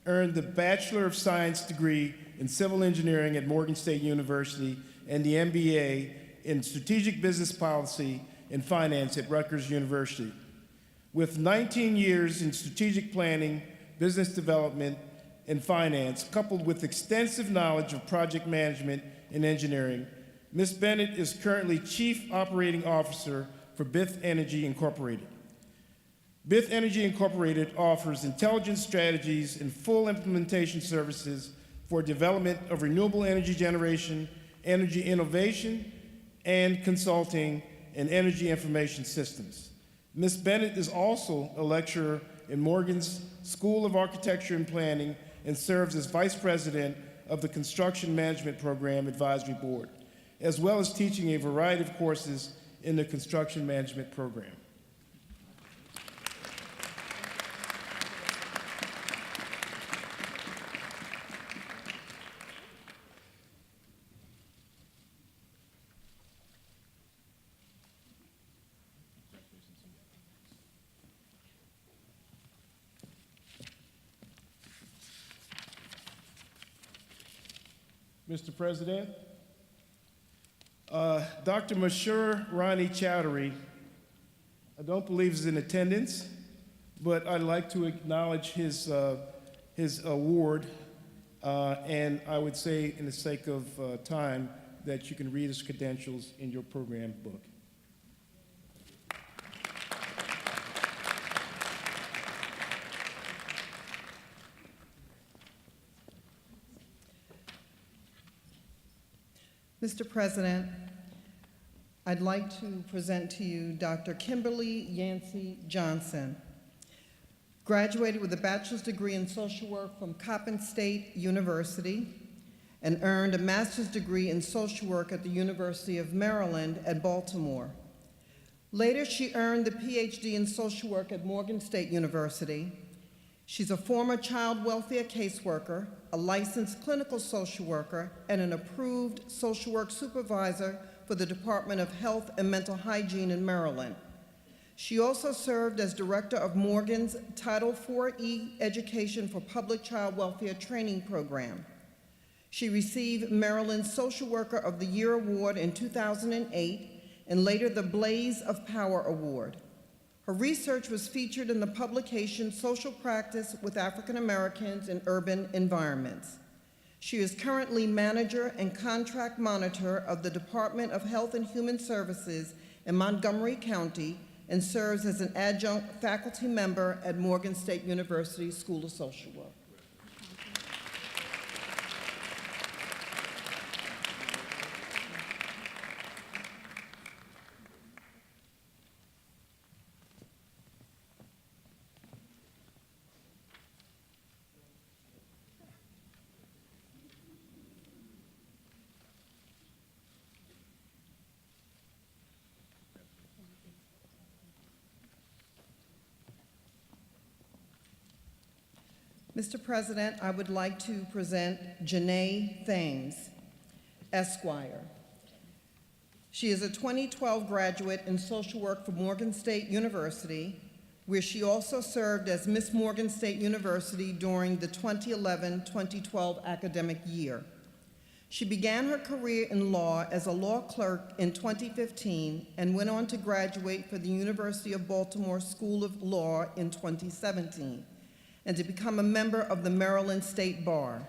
earned the Bachelor of Science degree in Civil Engineering at Morgan State University and the MBA in Strategic Business Policy and Finance at Rutgers University. With 19 years in strategic planning, business development, and finance, coupled with extensive knowledge of project management and engineering, Ms. Bennett is currently Chief Operating Officer for Bith Energy Incorporated. Bith Energy Incorporated offers intelligence strategies and full implementation services for development of renewable energy generation, energy innovation, and consulting and energy information systems. Ms. Bennett is also a lecturer in Morgan's School of Architecture and Planning and serves as Vice President of the Construction Management Program Advisory Board, as well as teaching a variety of courses in the Construction Management Program. Mr. President, Dr. Mashur Rani Chowdhury, I don't believe is in attendance, but I'd like to acknowledge his award, and I would say, in the sake of time, that you can read his credentials in your program book. Mr. President, I'd like to present to you Dr. Kimberly Yancy Johnson. Graduated with a bachelor's degree in social work from Coppin State University and earned a master's degree in social work at the University of Maryland at Baltimore. Later, she earned the PhD in social work at Morgan State University. She's a former child welfare caseworker, a licensed clinical social worker, and an approved social work supervisor for the Department of Health and Mental Hygiene in Maryland. She also served as director of Morgan's Title IV-E Education for Public Child Welfare Training Program. She received Maryland's Social Worker of the Year Award in 2008 and later the Blaze of Power Award. Her research was featured in the publication Social Practice with African Americans in Urban Environments. She is currently manager and contract monitor of the Department of Health and Human Services in Montgomery County and serves as an adjunct faculty member at Morgan State University School of Social Work. Mr. President, I would like to present Janae Thames, Esquire. She is a 2012 graduate in social work from Morgan State University, where she also served as Miss Morgan State University during the 2011-2012 academic year. She began her career in law as a law clerk in 2015 and went on to graduate for the University of Baltimore School of Law in 2017. And to become a member of the Maryland State Bar.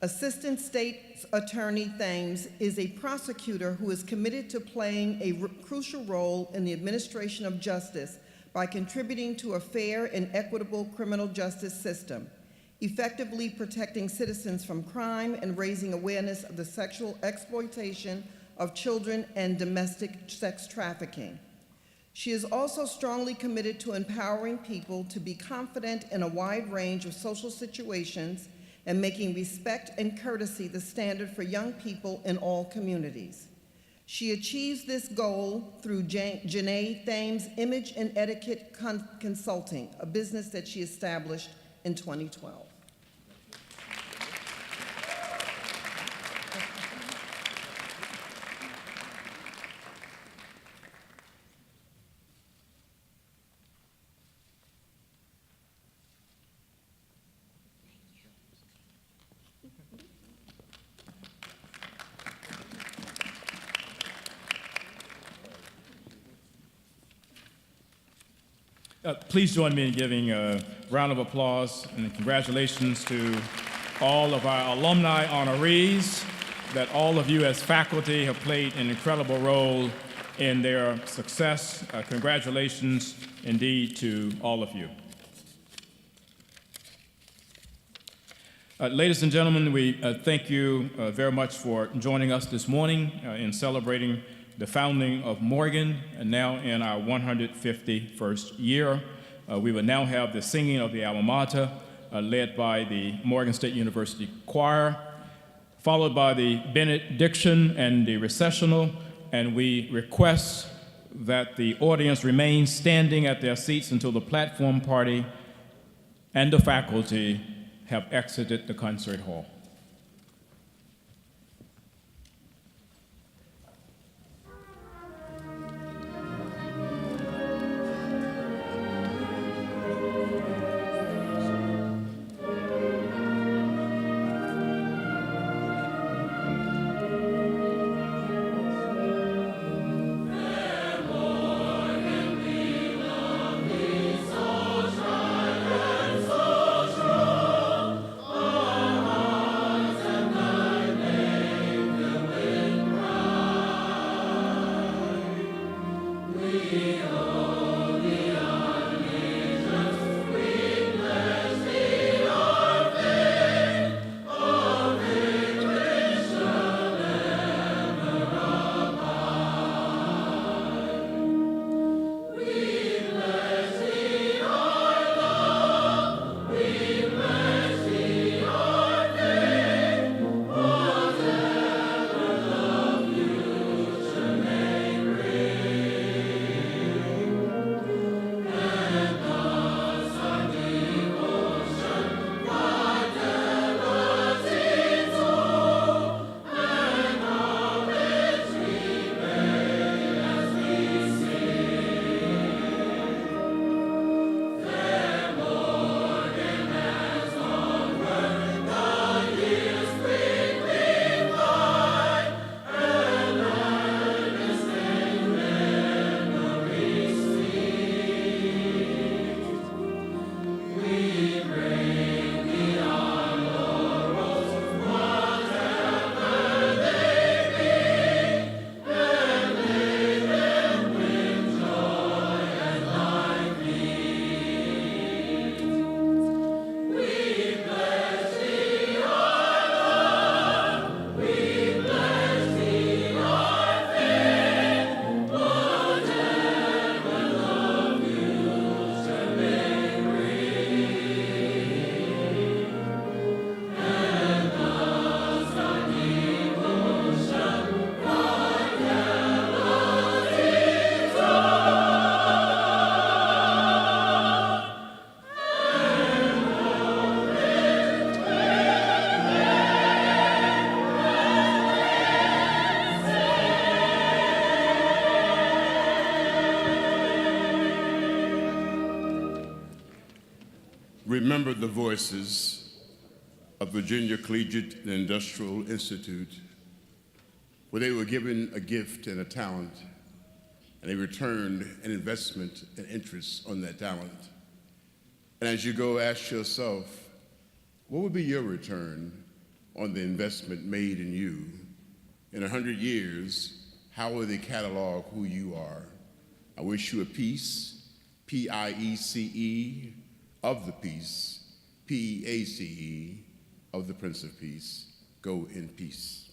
Assistant State Attorney Thames is a prosecutor who is committed to playing a crucial role in the administration of justice by contributing to a fair and equitable criminal justice system, effectively protecting citizens from crime and raising awareness of the sexual exploitation of children and domestic sex trafficking. She is also strongly committed to empowering people to be confident in a wide range of social situations and making respect and courtesy the standard for young people in all communities. She achieves this goal through Janae Thames Image and Etiquette Consulting, a business that she established in 2012. Please join me in giving a round of applause and congratulations to all of our alumni honorees, that all of you as faculty have played an incredible role in their success. Congratulations indeed to all of you. Ladies and gentlemen, we thank you very much for joining us this morning in celebrating the founding of Morgan, and now in our 151st year. We will now have the singing of the alma mater, led by the Morgan State University Choir, followed by the benediction and the recessional, and we request that the audience remain standing at their seats until the platform party and the faculty have exited the concert hall. remember the voices of Virginia Collegiate and Industrial Institute, where they were given a gift and a talent, and they returned an investment and interest on that talent. And as you go, ask yourself, what would be your return on the investment made in you? In 100 years, how will they catalog who you are? I wish you a peace, P-I-E-C-E, of the peace, P-E-A-C-E, of the Prince of Peace. Go in peace.